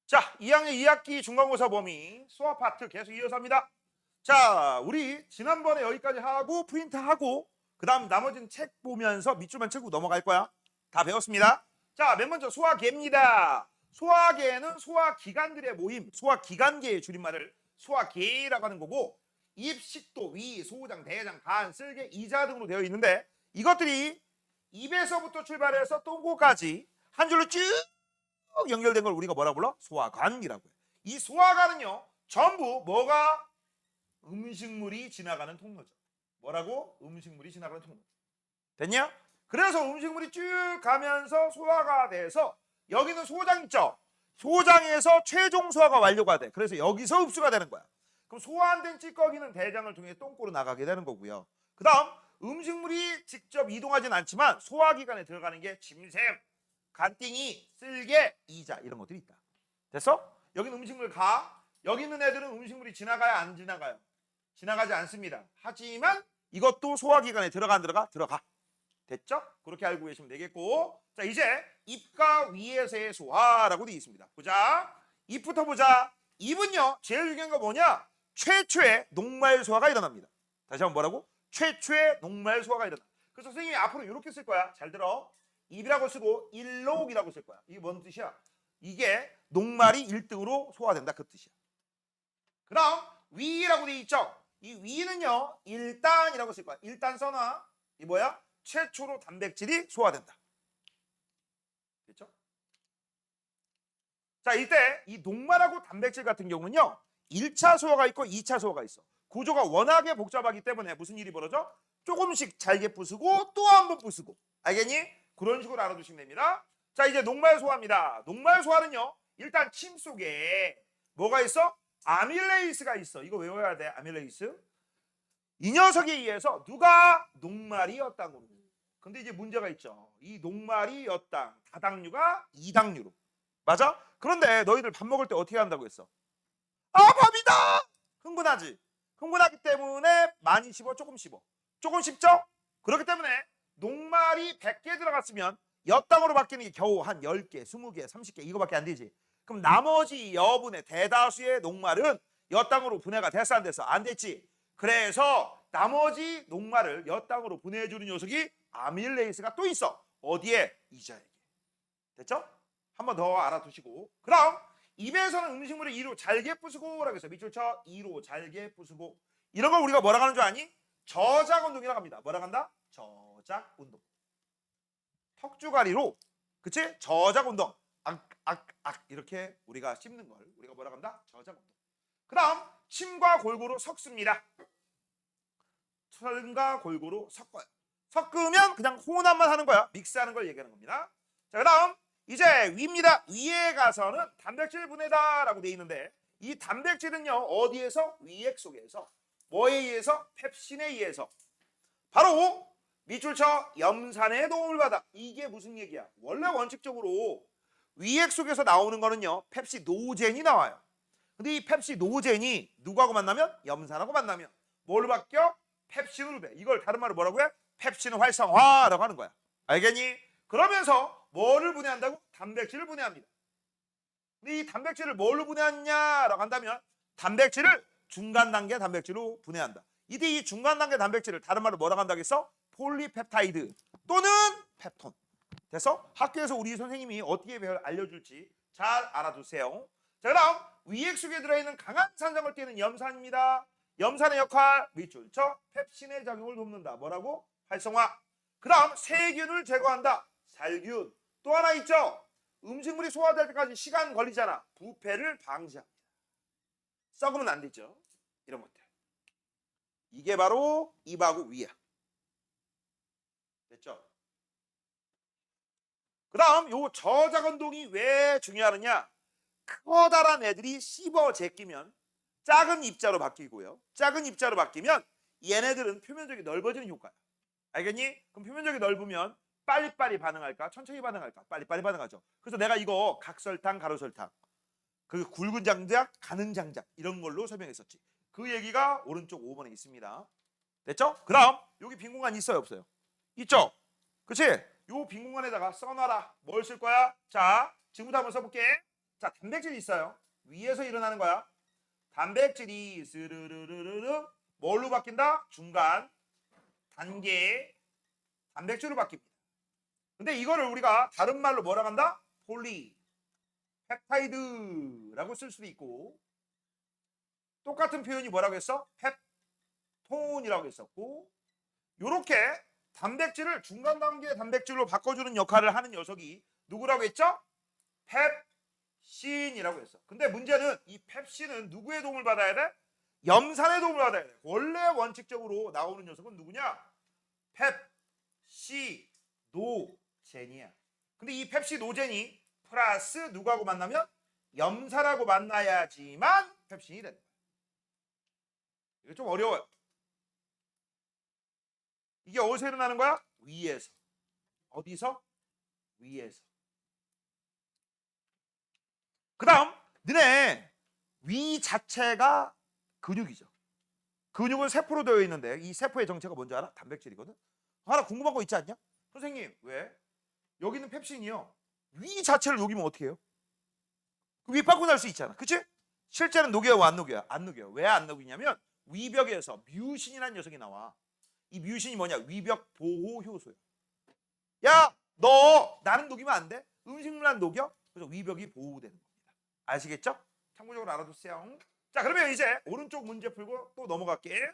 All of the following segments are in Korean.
자, 2학년 2학기 중간고사 범위 수학 파트 계속 이어서 합니다. 자, 우리 지난번에 여기까지 하고 프린트하고 그 다음 나머지는 책 보면서 밑줄만 치고 넘어갈 거야. 다 배웠습니다. 자, 맨 먼저 소화계입니다. 소화계는 소화기관들의 모임, 소화기관계의 줄임말을 소화계라고 하는 거고 입, 식도, 위, 소장, 대장, 간, 쓸개, 이자 등으로 되어 있는데 이것들이 입에서부터 출발해서 똥꼬까지 한 줄로 쭉 연결된 걸 우리가 뭐라 불러? 소화관이라고 해요. 이 소화관은요 전부 뭐가 음식물이 지나가는 통로죠. 뭐라고? 음식물이 지나가는 통로. 됐냐? 그래서 음식물이 쭉 가면서 소화가 돼서 여기는 소장 있죠. 소장에서 최종 소화가 완료가 돼. 그래서 여기서 흡수가 되는 거야. 그럼 소화 안 된 찌꺼기는 대장을 통해 똥꼬로 나가게 되는 거고요. 그 다음 음식물이 직접 이동하진 않지만 소화기관에 들어가는 게 침샘, 간띵이, 쓸개, 이자 이런 것들이 있다. 됐어? 여기는 음식물 가. 여기 있는 애들은 음식물이 지나가요? 안 지나가요? 지나가지 않습니다. 하지만 이것도 소화기관에 들어가 안 들어가? 들어가. 됐죠? 그렇게 알고 계시면 되겠고, 자 이제 입과 위에서의 소화라고 되어 있습니다. 보자. 입부터 보자. 입은요 제일 중요한 거 뭐냐? 최초의 녹말 소화가 일어납니다. 다시 한번 뭐라고? 최초의 녹말 소화가 일어나. 그래서 선생님이 앞으로 이렇게 쓸 거야. 잘 들어. 입이라고 쓰고 일록이라고 쓸 거야. 이게 뭔 뜻이야? 이게 녹말이 1등으로 소화된다 그 뜻이야. 그럼 위라고 되어 있죠? 이 위는요 1단이라고 쓸 거야. 1단 써놔. 이 뭐야? 최초로 단백질이 소화된다. 됐죠? 자, 이때 이 녹말하고 단백질 같은 경우는요 1차 소화가 있고 2차 소화가 있어. 구조가 워낙에 복잡하기 때문에 무슨 일이 벌어져? 조금씩 잘게 부수고 또 한 번 부수고. 알겠니? 그런 식으로 알아두시면 됩니다. 자, 이제 녹말 소화입니다. 녹말 소화는요 일단 침 속에 뭐가 있어? 아밀레이스가 있어. 이거 외워야 돼. 아밀레이스. 이 녀석에 의해서 누가 녹말이 엿당으로. 근데 이제 문제가 있죠. 이 녹말이 엿당, 다당류가 이당류로. 맞아? 그런데 너희들 밥 먹을 때 어떻게 한다고 했어? 아, 밥이다! 흥분하지? 흥분하기 때문에 많이 씹어, 조금 씹어. 조금 씹죠? 그렇기 때문에 녹말이 100개 들어갔으면 엿당으로 바뀌는 게 겨우 한 10개, 20개, 30개 이거밖에 안 되지. 그럼 나머지 여분의 대다수의 녹말은 엿당으로 분해가 됐어 안 됐어? 안 됐지. 그래서 나머지 녹말을 엿당으로 분해해주는 녀석이 아밀레이스가 또 있어. 어디에? 이자에게. 됐죠? 한 번 더 알아두시고. 그럼 입에서는 음식물을 이로 잘게 부수고라고 해서 밑줄 쳐. 이로 잘게 부수고. 이런 걸 우리가 뭐라고 하는 줄 아니? 저작 운동이라고 합니다. 뭐라고 한다? 저작 운동. 턱주가리로 그치? 저작 운동. 이렇게 우리가 씹는 걸 우리가 뭐라고 한다? 저작 운동. 그 다음 침과 골고루 섞습니다. 침과 골고루 섞어요. 섞으면 그냥 혼합만 하는 거야. 믹스하는 걸 얘기하는 겁니다. 자, 그 다음 이제 위입니다. 위에 가서는 단백질 분해다라고 돼 있는데 이 단백질은요 어디에서? 위액 속에서. 뭐에 의해서? 펩신에 의해서. 바로 밑줄 쳐. 염산의 도움을 받아. 이게 무슨 얘기야? 원래 원칙적으로 위액 속에서 나오는 거는요 펩시노젠이 나와요. 근데 이 펩시노젠이 누구하고 만나면? 염산하고 만나면 뭘로 바뀌어? 펩신으로 돼. 이걸 다른 말로 뭐라고 해? 펩신 활성화라고 하는 거야. 알겠니? 그러면서 뭐를 분해한다고? 단백질을 분해합니다. 근데 이 단백질을 뭘로 분해하냐라고 한다면 단백질을 중간 단계 단백질로 분해한다. 이때 이 중간 단계 단백질을 다른 말로 뭐라고 한다고 했어? 폴리펩타이드 또는 펩톤. 됐어? 학교에서 우리 선생님이 어떻게 알려줄지 잘 알아두세요. 자, 그럼 위액 속에 들어있는 강한 산성을 띠는 염산입니다. 염산의 역할 밑줄 쳐. 펩신의 작용을 돕는다. 뭐라고? 활성화. 그 다음 세균을 제거한다. 살균. 또 하나 있죠. 음식물이 소화될 때까지 시간 걸리잖아. 부패를 방지합니다. 썩으면 안 되죠. 이런 것들. 이게 바로 입하고 위야. 됐죠? 그 다음 요 저작 운동이 왜 중요하느냐? 커다란 애들이 씹어 제끼면 작은 입자로 바뀌고요. 작은 입자로 바뀌면 얘네들은 표면적이 넓어지는 효과야. 알겠니? 그럼 표면적이 넓으면 빨리빨리 반응할까? 천천히 반응할까? 빨리빨리 반응하죠. 그래서 내가 이거 각설탕, 가로설탕, 그 굵은 장작, 가는 장작 이런 걸로 설명했었지. 그 얘기가 오른쪽 5번에 있습니다. 됐죠? 그럼 여기 빈 공간 있어요 없어요? 있죠? 그치? 요 빈 공간에다가 써놔라. 뭘 쓸 거야? 자, 지금부터 한번 써볼게. 자, 단백질이 있어요. 위에서 일어나는 거야. 단백질이 스르르르르 뭘로 바뀐다? 중간 단계 단백질로 바뀝니다. 근데 이거를 우리가 다른 말로 뭐라고 한다? 폴리펩타이드라고 쓸 수도 있고, 똑같은 표현이 뭐라고 했어? 펩톤이라고 했었고, 요렇게 단백질을 중간 단계의 단백질로 바꿔주는 역할을 하는 녀석이 누구라고 했죠? 펩신이라고 했어. 근데 문제는 이 펩신은 누구의 도움을 받아야 돼? 염산의 도움을 받아야 돼. 원래 원칙적으로 나오는 녀석은 누구냐? 펩시노젠이야. 근데 이 펩시노젠이 플러스 누구하고 만나면? 염산하고 만나야지만 펩신이 된다. 이게 좀 어려워요. 이게 어디서 일어나는 거야? 위에서. 어디서? 위에서. 그 다음 너네 위 자체가 근육이죠. 근육은 세포로 되어 있는데 이 세포의 정체가 뭔지 알아? 단백질이거든. 하나 궁금한 거 있지 않냐? 선생님 왜? 여기 있는 펩신이요. 위 자체를 녹이면 어떻게 해요? 위 빠꾸 날 수 있잖아. 그치? 실제는 녹여요? 안 녹여요? 안 녹여요. 왜 안 녹이냐면 위벽에서 뮤신이라는 녀석이 나와. 이 뮤신이 뭐냐? 위벽 보호 효소야. 야, 너 나는 녹이면 안 돼? 음식물만 녹여? 그래서 위벽이 보호되는 겁니다. 아시겠죠? 참고적으로 알아두세요. 자, 그러면 이제 오른쪽 문제 풀고 또 넘어갈게.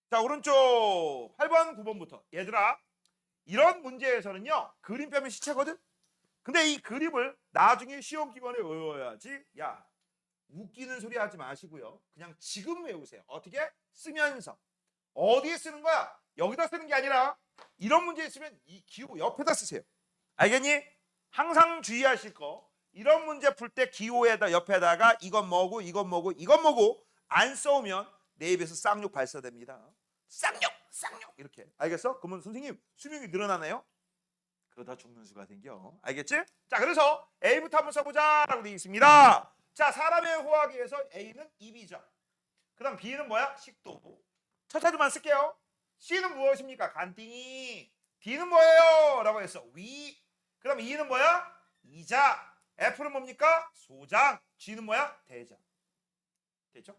자, 오른쪽 8번, 9번부터. 얘들아, 이런 문제에서는요, 그림 빼면 시체거든? 근데 이 그림을 나중에 시험 기간에 외워야지. 야, 웃기는 소리 하지 마시고요. 그냥 지금 외우세요. 어떻게? 쓰면서. 어디에 쓰는 거야? 여기다 쓰는 게 아니라 이런 문제 있으면 이 기호 옆에다 쓰세요. 알겠니? 항상 주의하실 거. 이런 문제 풀 때 기호에다 옆에다가 이건 뭐고 이건 뭐고 이건 뭐고 안 써오면 내 입에서 쌍욕 발사됩니다. 쌍욕 이렇게. 알겠어? 그러면 선생님 수명이 늘어나네요? 그러다 죽는 수가 생겨. 알겠지? 자, 그래서 A부터 한번 써보자 라고 되어 있습니다. 자, 사람의 호하기에서 A는 입이죠. 그 다음 B는 뭐야? 식도. 첫 차도만 쓸게요. C는 무엇입니까? 간띵이. D는 뭐예요? 라고 했어. 위. 그 다음 E는 뭐야? 이자. F는 뭡니까? 소장. G는 뭐야? 대장. 됐죠?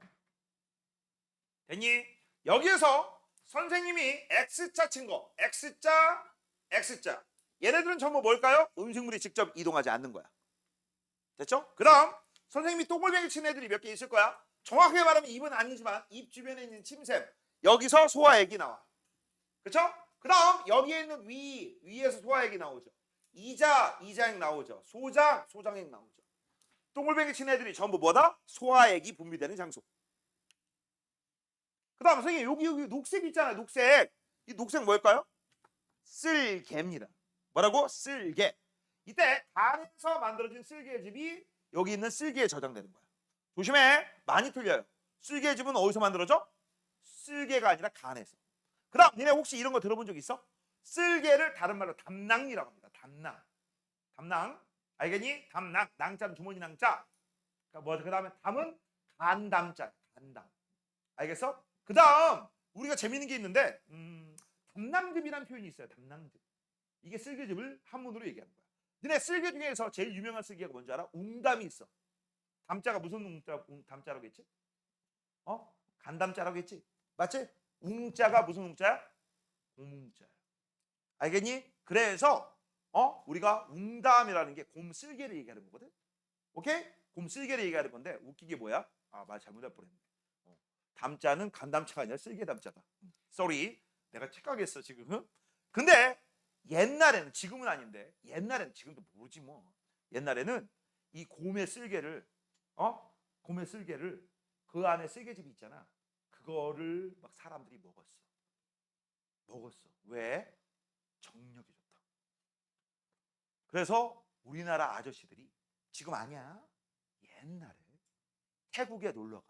됐니? 여기에서 선생님이 X자 친 거. X자, X자. 얘네들은 전부 뭘까요? 음식물이 직접 이동하지 않는 거야. 됐죠? 그럼 선생님이 동글뱅이 친 애들이 몇 개 있을 거야? 정확하게 말하면 입은 아니지만 입 주변에 있는 침샘. 여기서 소화액이 나와. 그렇죠? 그 다음 여기에 있는 위에서 소화액이 나오죠. 이자액 나오죠. 소장액 나오죠. 동글뱅이 친 애들이 전부 뭐다? 소화액이 분비되는 장소. 그 다음 선생님 여기 녹색 있잖아요. 녹색. 이 녹색 뭘까요? 쓸개입니다. 뭐라고? 쓸개. 이때 간에서 만들어진 쓸개즙이 여기 있는 쓸개에 저장되는 거야. 조심해. 많이 틀려요. 쓸개즙은 어디서 만들어져? 쓸개가 아니라 간에서. 그 다음 니네 혹시 이런 거 들어본 적 있어? 쓸개를 다른 말로 담낭이라고 합니다. 담낭. 알겠니? 담낭. 낭자는 주머니 낭자. 그러니까 그 다음에 담은 간담자. 간담. 알겠어? 그 다음 우리가 재밌는 게 있는데 담낭즙이라는 표현이 있어요. 담낭즙. 이게 쓸개즙을 한문으로 얘기하는 거야. 너네 쓸개 중에서 제일 유명한 쓸개가 뭔지 알아? 웅담이 있어. 담자가 무슨 담자라고 했지? 간담자라고 했지? 맞지? 웅자가 무슨 웅자야? 곰웅자야. 알겠니? 그래서 우리가 웅담이라는 게 곰쓸개를 얘기하는 거거든. 오케이? 곰쓸개를 얘기하는 건데 웃긴 게 뭐야? 말 잘못할 뻔했네. 담자는 간담자가 아니라 쓸개 담자다. 쏘리. 내가 착각했어 지금. 근데 옛날에는, 지금은 아닌데 옛날에는, 지금도 모르지 뭐, 옛날에는 이 곰의 쓸개를 그 안에 쓸개즙이 있잖아. 그거를 막 사람들이 먹었어. 왜? 정력이 좋다. 그래서 우리나라 아저씨들이, 지금 아니야, 옛날에 태국에 놀러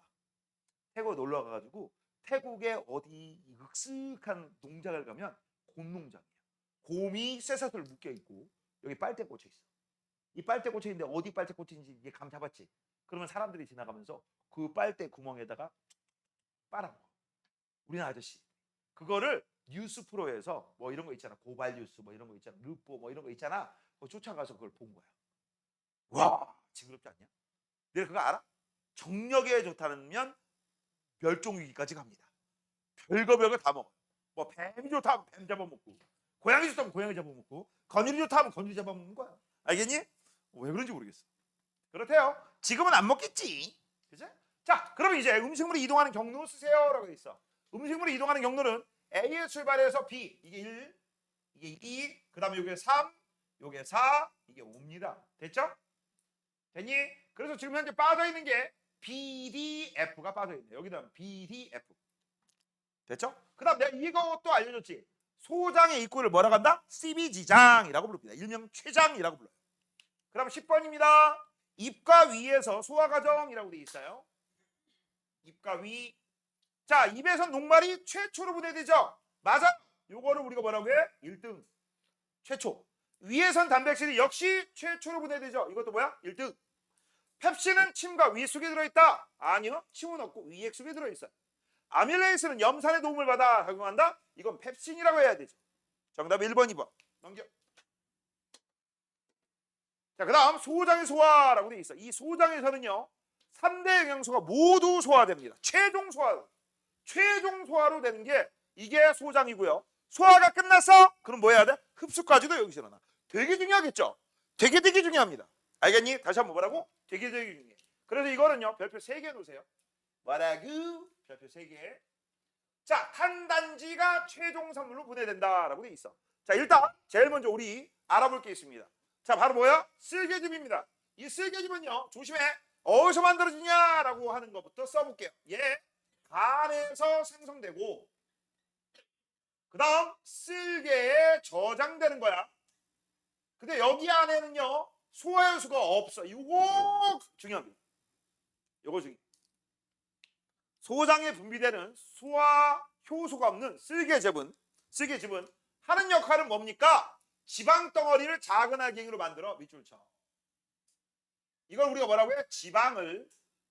가가지고 태국에 어디 익숙한 농장을 가면 곰농장이야. 곰이 쇠사슬 묶여 있고 여기 빨대 꽂혀 있어. 이 빨대 꽂혀 있는데 어디 빨대 꽂힌지 이게 감 잡았지? 그러면 사람들이 지나가면서 그 빨대 구멍에다가 빨아먹어. 우리나라 아저씨. 그거를 뉴스 프로에서 뭐 이런 거 있잖아. 고발 뉴스 뭐 이런 거 있잖아. 르포 뭐 이런 거 있잖아. 쫓아가서 그걸 본 거야. 와, 징그럽지 않냐? 내가 그거 알아? 정력에 좋다면 멸종위기까지 갑니다. 별거 다 먹어. 뭐 뱀이 좋다 하면 뱀 잡아먹고, 고양이 좋다 하면 고양이 잡아먹고, 거느리 좋다 하면 거느리 잡아먹는 거야. 알겠니? 왜 그런지 모르겠어. 그렇대요. 지금은 안 먹겠지. 그죠? 자, 그럼 이제 음식물이 이동하는 경로 쓰세요라고 돼 있어. 음식물이 이동하는 경로는 A에 출발해서 B, 이게 1, 이게 2, 그 다음에 이게 3, 이게 4, 이게 5입니다. 됐죠? 됐니? 그래서 지금 현재 빠져있는 게 BDF가 빠져있네. 여기다 BDF. 됐죠? 그 다음 내가 이것도 알려줬지. 소장의 입구를 뭐라고 한다? CB지장이라고 부릅니다. 일명 췌장이라고 불러요. 그 다음 10번입니다. 입과 위에서 소화과정이라고 되어 있어요. 입과 위. 자, 입에선 녹말이 최초로 분해되죠. 맞아. 요거를 우리가 뭐라고 해? 1등. 최초. 위에선 단백질이 역시 최초로 분해되죠. 이것도 뭐야? 1등. 펩신은 침과 위 속에 들어있다. 아니요. 침은 없고 위액 속에 들어있어요. 아밀레이스는 염산의 도움을 받아 작용한다. 이건 펩신이라고 해야 되죠. 정답 1번, 2번. 넘겨. 자, 그 다음 소장의 소화라고 되어 있어. 이 소장에서는요 3대 영양소가 모두 소화됩니다. 최종 소화로 되는 게 이게 소장이고요. 소화가 끝났어? 그럼 뭐 해야 돼? 흡수까지도 여기서 일어나. 되게 중요하겠죠? 되게 중요합니다. 알겠니? 다시 한번 뭐라고? 되게 중요해. 그래서 이거는요 별표 3개 놓으세요. 뭐라고? 별표 3개. 자, 탄단지가 최종 산물로 분해된다라고 돼 있어. 자, 일단 제일 먼저 우리 알아볼 게 있습니다. 자, 바로 뭐야? 쓸개즙입니다. 이 쓸개즙은요, 조심해. 어디서 만들어지냐라고 하는 것부터 써볼게요. 얘 간에서 생성되고, 그 다음 쓸개에 저장되는 거야. 근데 여기 안에는요, 소화효소가 없어. 이거 중요합니다. 이거 중요해. 소장에 분비되는 소화 효소가 없는 쓸개즙은 하는 역할은 뭡니까? 지방 덩어리를 작은 알갱이로 만들어 밑줄 쳐. 이걸 우리가 뭐라고 해? 지방을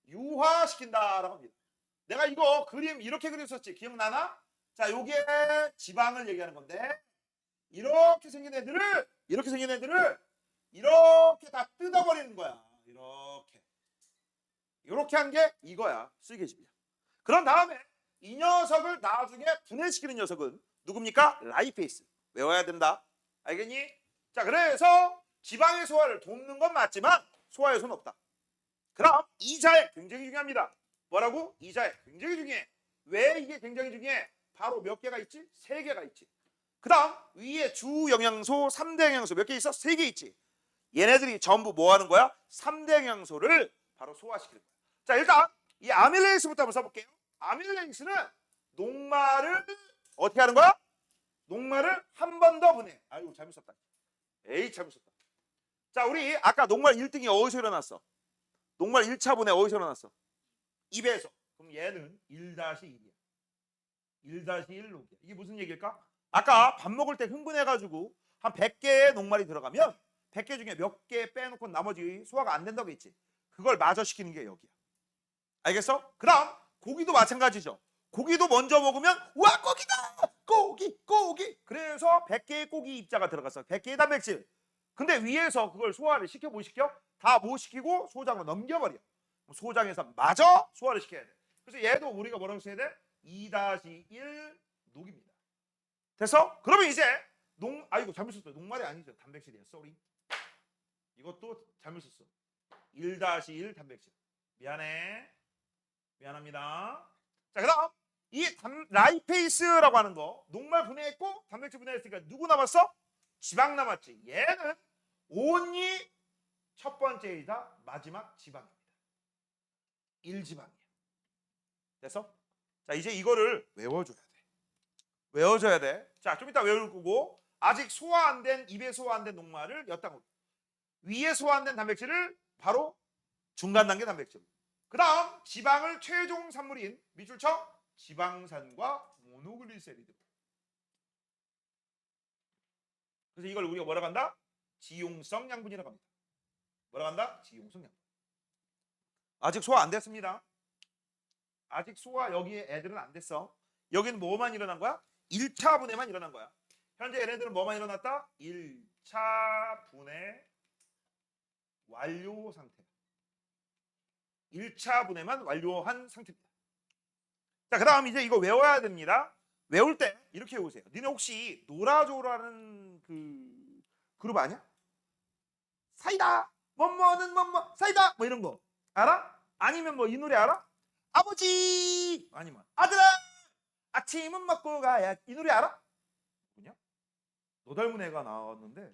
유화시킨다라고 합니다. 내가 이거 그림 이렇게 그렸었지. 기억나나? 자, 요게 지방을 얘기하는 건데 이렇게 생긴 애들을 이렇게 다 뜯어버리는 거야. 이렇게 한 게 이거야. 쓸개즙이야. 그런 다음에 이 녀석을 나중에 분해시키는 녀석은 누굽니까? 라이페이스. 외워야 된다. 알겠니? 자, 그래서 지방의 소화를 돕는 건 맞지만 소화효소는 없다. 그럼 이자액 굉장히 중요합니다. 뭐라고? 이자액 굉장히 중요해. 왜 이게 굉장히 중요해? 바로 몇 개가 있지? 3개가 있지. 그 다음 위에 주 영양소 3대 영양소 몇 개 있어? 3개 있지. 얘네들이 전부 뭐 하는 거야? 3대 영양소를 바로 소화시키는 거야. 자, 일단 이 아밀레이스부터 한번 써볼게요. 아밀레이스는 녹말을 어떻게 하는 거야? 녹말을 한 번 더 분해. 아이고 잘못 썼다. 에이 잘못 썼다. 자, 우리 아까 녹말 1등이 어디서 일어났어? 녹말 1차 분해 어디서 일어났어? 입에서. 그럼 얘는 1-1이야. 1-1 녹이야. 이게 무슨 얘기일까? 아까 밥 먹을 때 흥분해가지고 한 100개의 녹말이 들어가면 100개 중에 몇 개 빼놓고 나머지 소화가 안 된다고 했지. 그걸 마저 시키는 게 여기야. 알겠어? 그 다음 고기도 마찬가지죠. 고기도 먼저 먹으면 와 고기다! 고기! 그래서 100개의 고기 입자가 들어갔어. 100개의 단백질. 근데 위에서 그걸 소화를 시켜 못 시켜? 다 못 시키고 소장으로 넘겨버려. 소장에서 마저 소화를 시켜야 돼. 그래서 얘도 우리가 뭐라고 써야 돼? 2-1 녹입니다. 됐어? 그러면 이제 아이고 잘못 썼어. 녹말이 아니죠. 단백질이야. 쏘리. 이것도 잘못 썼어. 1-1 단백질. 미안합니다. 자, 그 다음 이 라이페이스라고 하는 거 녹말 분해했고 단백질 분해했으니까 누구 남았어? 지방 남았지. 얘는 온리 첫 번째이자 마지막 지방입니다. 1지방이야. 됐어? 자, 이제 이거를 외워줘야 돼. 자, 좀 이따 외울 거고 아직 소화 안 된 입에 소화 안 된 녹말을 엿당으로 위에 소화 안 된 단백질을 바로 중간 단계 단백질. 그 다음 지방을 최종 산물인 밑줄 쳐 지방산과 모노글리세리드. 그래서 이걸 우리가 뭐라고 한다? 지용성 양분이라고 합니다. 뭐라고 한다? 지용성 양분. 아직 소화 안 됐습니다. 아직 소화 여기에 애들은 안 됐어. 여기는 뭐만 일어난 거야? 1차 분해만 일어난 거야. 현재 얘네들은 뭐만 일어났다? 1차 분해 완료 상태. 1차 분해만 완료한 상태입니다. 자, 그 다음 이제 이거 외워야 됩니다. 외울 때 이렇게 외우세요. 니네 혹시 노라조라는 그 그룹 아니야? 사이다 뭐뭐는 뭐뭐 사이다 뭐 이런 거 알아? 아니면 뭐 이 노래 알아? 아버지 아니면 아들아 아침은 먹고 가야 이 노래 알아? 뭐냐? 너 닮은 애가 나왔는데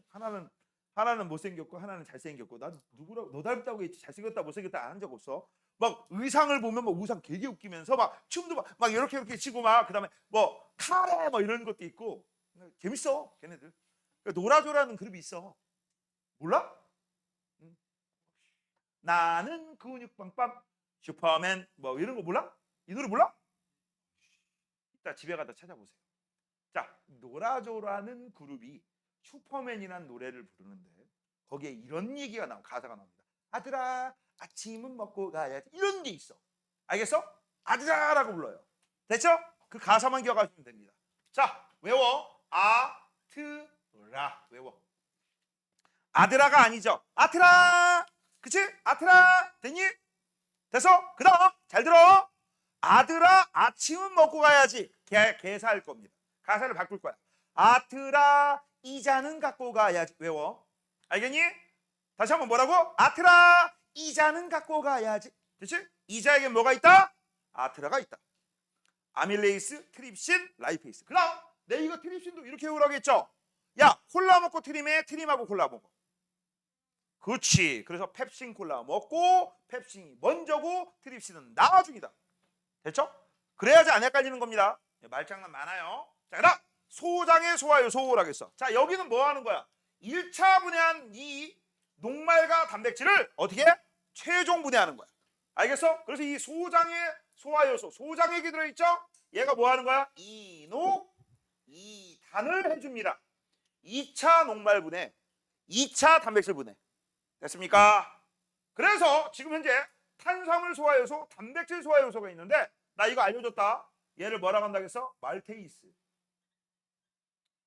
하나는 못생겼고 하나는 잘생겼고 난 누구라고 너 닮다고 했지 잘생겼다 못생겼다 안 한 적 없어. 막 의상을 보면 막 의상 되게 웃기면서 막 춤도 막 이렇게 치고 막 그다음에 뭐 카레 뭐 이런 것도 있고 재밌어 걔네들. 그러니까 노라조라는 그룹이 있어. 몰라? 응. 나는 근육빵빵 슈퍼맨 뭐 이런 거 몰라? 이 노래 몰라? 이따 집에 가다 찾아보세요. 자, 노라조라는 그룹이 슈퍼맨이라는 노래를 부르는데 거기에 이런 얘기가 가사가 나옵니다. 아들아 아침은 먹고 가야지 이런 게 있어. 알겠어? 아들아라고 불러요. 됐죠? 그 가사만 기억하시면 됩니다. 자, 외워. 아트라 외워. 아드라가 아니죠. 아트라. 그치? 아트라. 됐니? 됐어? 그 다음 잘 들어. 아들아 아침은 먹고 가야지. 개사할 겁니다. 가사를 바꿀 거야. 아트라 이자는 갖고 가야지. 외워. 알겠니? 다시 한번 뭐라고? 아트라 이자는 갖고 가야지. 됐지? 이자에게 뭐가 있다? 아트라가 있다. 아밀레이스, 트립신, 라이페이스. 그 다음 내 이거 트립신도 이렇게 외우라고 했죠? 야 콜라 먹고 트림해. 트림하고 콜라 먹어. 그렇지. 그래서 펩신 콜라 먹고 펩신이 먼저고 트립신은 나중이다. 됐죠? 그래야지 안 헷갈리는 겁니다. 말장난 많아요. 자, 그다음 소장의 소화효소라고 했어. 자, 여기는 뭐 하는 거야? 1차 분해한 이 녹말과 단백질을 어떻게 해? 최종 분해하는 거야. 알겠어? 그래서 이 소장의 소화효소, 소장액이 들어있죠? 얘가 뭐 하는 거야? 이녹, 이단을 해줍니다. 2차 녹말 분해, 2차 단백질 분해. 됐습니까? 그래서 지금 현재 탄수화물 소화효소, 단백질 소화효소가 있는데 나 이거 알려줬다. 얘를 뭐라고 한다겠어? 말테이스.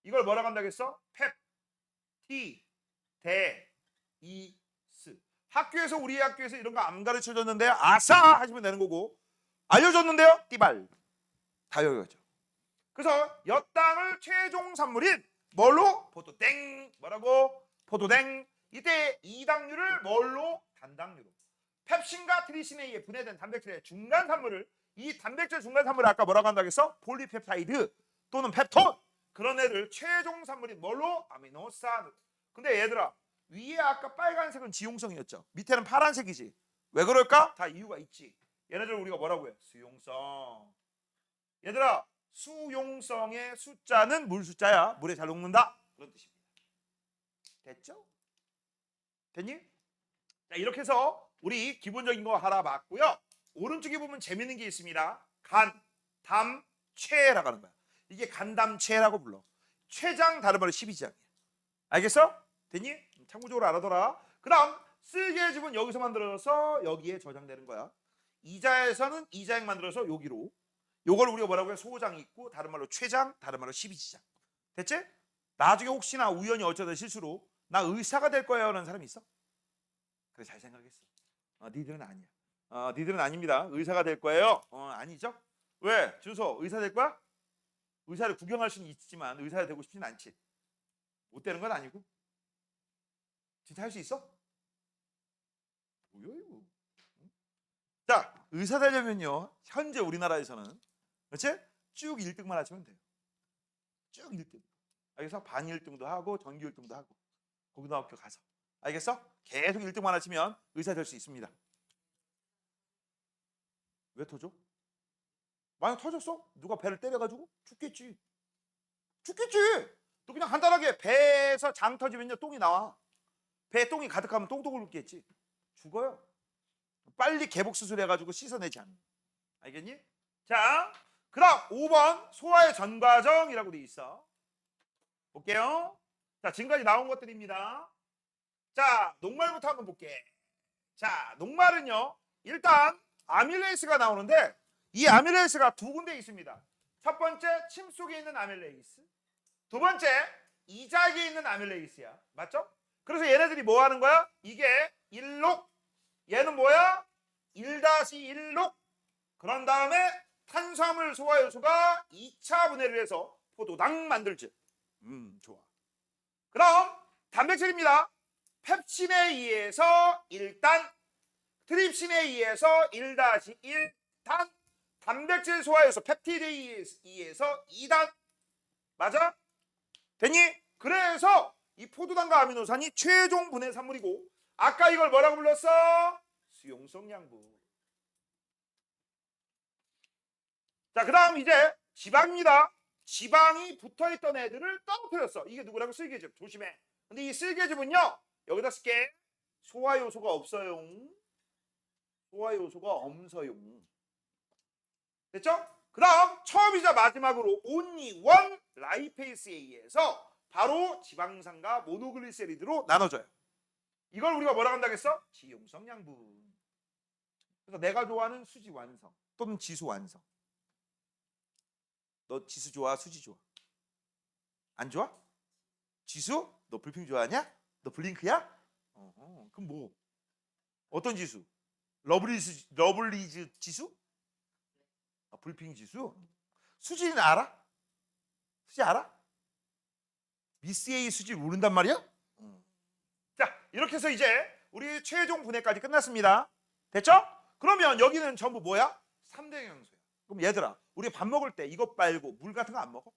이걸 뭐라고 한다겠어? 펩, 티, 데, 이스. 학교에서 우리 학교에서 이런 거 안 가르쳐줬는데 아싸 하시면 되는 거고 알려줬는데요? 띠발. 다 여기죠. 그래서 엿당을 최종 산물인 뭘로? 포도땡. 뭐라고? 포도땡. 이때 이당류를 뭘로? 단당류로. 펩신과 트리신에 의해 분해된 단백질의 중간 산물을 이 단백질 중간 산물을 아까 뭐라고 한다겠어? 폴리펩타이드 또는 펩톤 그런 애를 최종 산물인 뭘로? 아미노산. 근데 얘들아 위에 아까 빨간색은 지용성이었죠. 밑에는 파란색이지. 왜 그럴까? 다 이유가 있지. 얘네들 우리가 뭐라고 해? 수용성. 얘들아 수용성의 숫자는 물 숫자야. 물에 잘 녹는다. 그런 뜻입니다. 됐죠? 됐니? 자, 이렇게 해서 우리 기본적인 거 알아봤고요. 오른쪽에 보면 재밌는 게 있습니다. 간, 담, 체라고 하는 거야. 이게 간담체라고 불러. 췌장 다른 말로 12장이야. 알겠어? 됐니? 참고적으로 알아둬라. 그 다음 쓸개즙은 여기서 만들어서 여기에 저장되는 거야. 이자에서는 이자액 만들어서 여기로. 요걸 우리가 뭐라고 해? 소장이 있고 다른 말로 췌장, 다른 말로 12지장. 됐지? 나중에 혹시나 우연히 어쩌다 실수로 나 의사가 될 거야 라는 사람이 있어? 그래 잘 생각했어. 니들은 아니야. 니들은 아닙니다. 의사가 될 거예요. 아니죠? 왜? 준서 의사 될 거야? 의사를 구경할 수는 있지만 의사가 되고 싶진 않지. 못 되는 건 아니고. 진짜 할 수 있어? 뭐야 이거? 자, 의사 되려면요. 현재 우리나라에서는 그렇지? 쭉 1등만 하시면 돼요. 쭉 1등. 알겠어? 반 1등도 하고 전교 1등도 하고 고등학교 가서. 알겠어? 계속 1등만 하시면 의사 될 수 있습니다. 왜 터져? 만약 터졌어? 누가 배를 때려가지고? 죽겠지. 죽겠지. 또 그냥 간단하게 배에서 장 터지면요 똥이 나와. 배에 똥이 가득하면 똥똥을 묻겠지. 죽어요. 빨리 개복 수술해가지고 씻어내지 않는. 알겠니? 자, 그다음 5번 소화의 전 과정이라고 돼 있어. 볼게요. 자, 지금까지 나온 것들입니다. 자, 녹말부터 한번 볼게. 자, 녹말은요. 일단 아밀레이스가 나오는데 이 아밀레이스가 두 군데 있습니다. 첫 번째 침 속에 있는 아밀레이스. 두 번째 이자기에 있는 아밀레이스야. 맞죠? 그래서 얘네들이 뭐 하는 거야? 이게 일록. 얘는 뭐야? 1- 1-1로 그런 다음에 탄수화물 소화 요소가 2차 분해를 해서 포도당 만들지. 좋아. 그럼 단백질입니다. 펩신에 의해서 1단, 트립신에 의해서 1-1단, 단백질 소화 요소 펩티드에 의해서 2단. 맞아? 됐니? 그래서 이 포도당과 아미노산이 최종 분해 산물이고, 아까 이걸 뭐라고 불렀어? 수용성 양분. 자, 그 다음 이제 지방입니다. 지방이 붙어있던 애들을 떨어뜨렸어. 이게 누구라고? 쓸개즙. 조심해. 근데 이 쓸개즙은요, 여기다 쓸게. 소화 요소가 없어요. 소화 요소가 없어요. 됐죠? 그 다음 처음이자 마지막으로 only one 라이페이스에 의해서 바로 지방산과 모노글리세리드로 나눠져요. 이걸 우리가 뭐라고 한다겠어? 지용성 양분. 그래서 내가 좋아하는 수지 완성 또는 지수 완성. 너 지수 좋아? 수지 좋아? 안 좋아? 지수? 너 불핑 좋아하냐? 너 블링크야? 그럼 뭐? 어떤 지수? 러블리즈 지수? 불핑 지수? 수지는 알아? 수지 알아? 미스 A 수지 모른단 말이야? 자, 이렇게 해서 이제 우리 최종 분해까지 끝났습니다. 됐죠? 그러면 여기는 전부 뭐야? 3대 영양소야. 그럼 얘들아, 우리 밥 먹을 때 이것 말고 물 같은 거 안 먹어?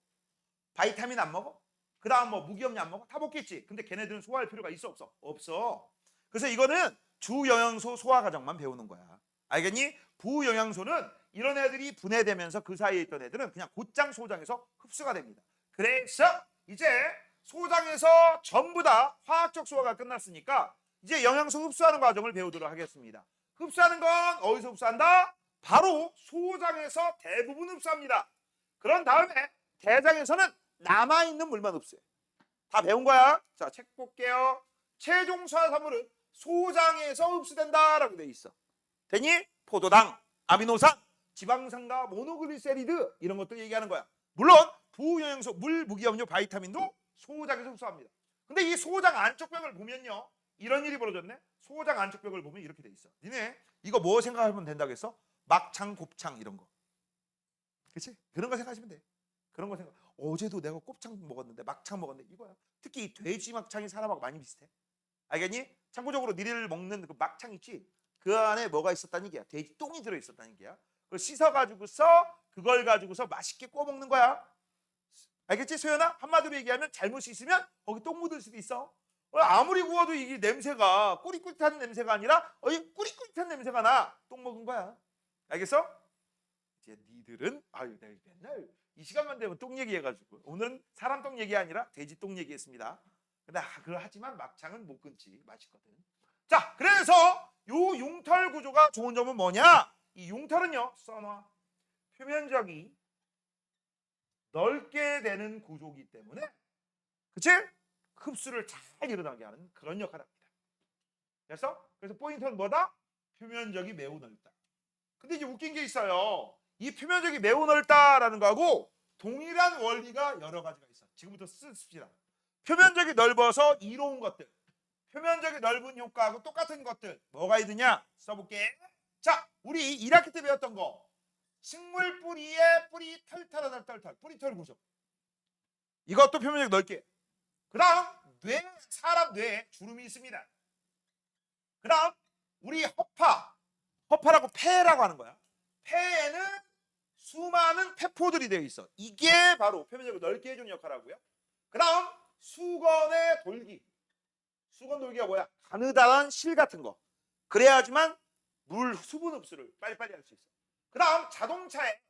바이타민 안 먹어? 그 다음 뭐 무기염료 안 먹어? 다 먹겠지. 근데 걔네들은 소화할 필요가 있어 없어? 없어. 그래서 이거는 주영양소 소화 과정만 배우는 거야. 알겠니? 부영양소는 이런 애들이 분해되면서 그 사이에 있던 애들은 그냥 곧장 소장에서 흡수가 됩니다. 그래서 이제 소장에서 전부 다 화학적 소화가 끝났으니까 이제 영양소 흡수하는 과정을 배우도록 하겠습니다. 흡수하는 건 어디서 흡수한다? 바로 소장에서 대부분 흡수합니다. 그런 다음에 대장에서는 남아있는 물만 흡수해. 다 배운 거야? 자, 책 볼게요. 최종 소화산물은 소장에서 흡수된다라고 돼 있어. 되니? 포도당, 아미노산, 지방산과 모노글리세리드 이런 것들 얘기하는 거야. 물론 부영양소, 물, 무기염료, 바이타민도 소장에서 흡수합니다. 근데 이 소장 안쪽 벽을 보면요, 이런 일이 벌어졌네. 소장 안쪽 벽을 보면 이렇게 돼 있어. 니네 이거 뭐 생각하면 된다겠어? 막창, 곱창 이런 거. 그치? 그런 거 생각하시면 돼. 그런 거 생각. 어제도 내가 곱창 먹었는데 막창 먹었는데 이거야. 특히 이 돼지 막창이 사람하고 많이 비슷해. 알겠니? 참고적으로 니네를 먹는 그 막창 있지? 그 안에 뭐가 있었다는 얘기야? 돼지 똥이 들어있었다는 얘기야. 그걸 씻어가지고서 그걸 가지고서 맛있게 구워 먹는 거야. 알겠지, 소연아? 한마디로 얘기하면 잘못이 있으면 거기 똥 묻을 수도 있어. 아무리 구워도 이게 냄새가 꾸릿꾸릿한 냄새가 아니라 꾸릿꾸릿한 냄새가 나. 똥 먹은 거야. 알겠어? 이제 니들은 아유, 내가 맨날 이 시간만 되면 똥 얘기해가지고 오늘은 사람 똥 얘기 아니라 돼지 똥 얘기했습니다. 근데 그걸 하지만 막창은 못 끊지. 맛있거든. 자, 그래서 요 융털 구조가 좋은 점은 뭐냐? 이 융털은요, 써놔. 표면적이 넓게 되는 구조이기 때문에, 그치? 흡수를 잘 일어나게 하는 그런 역할을 합니다. 그래서 포인트는 뭐다? 표면적이 매우 넓다. 근데 이제 웃긴 게 있어요. 이 표면적이 매우 넓다라는 거하고 동일한 원리가 여러 가지가 있어. 지금부터 씁시다. 표면적이 넓어서 이로운 것들, 표면적이 넓은 효과하고 똑같은 것들 뭐가 있느냐? 써볼게. 자, 우리 1학기 때 배웠던 거, 식물 뿌리에 뿌리 털털털털 뿌리털 구조, 이것도 표면적이 넓게. 그 다음 사람 뇌에 주름이 있습니다. 그 다음 우리 허파라고 폐라고 하는 거야. 폐에는 수많은 폐포들이 되어 있어. 이게 바로 표면적을 넓게 해주는 역할을 하고요. 그 다음 수건의 돌기. 수건 돌기가 뭐야? 가느다란 실 같은 거. 그래야지만 물 수분 흡수를 빨리빨리 할 수 있어. 그 다음 자동차에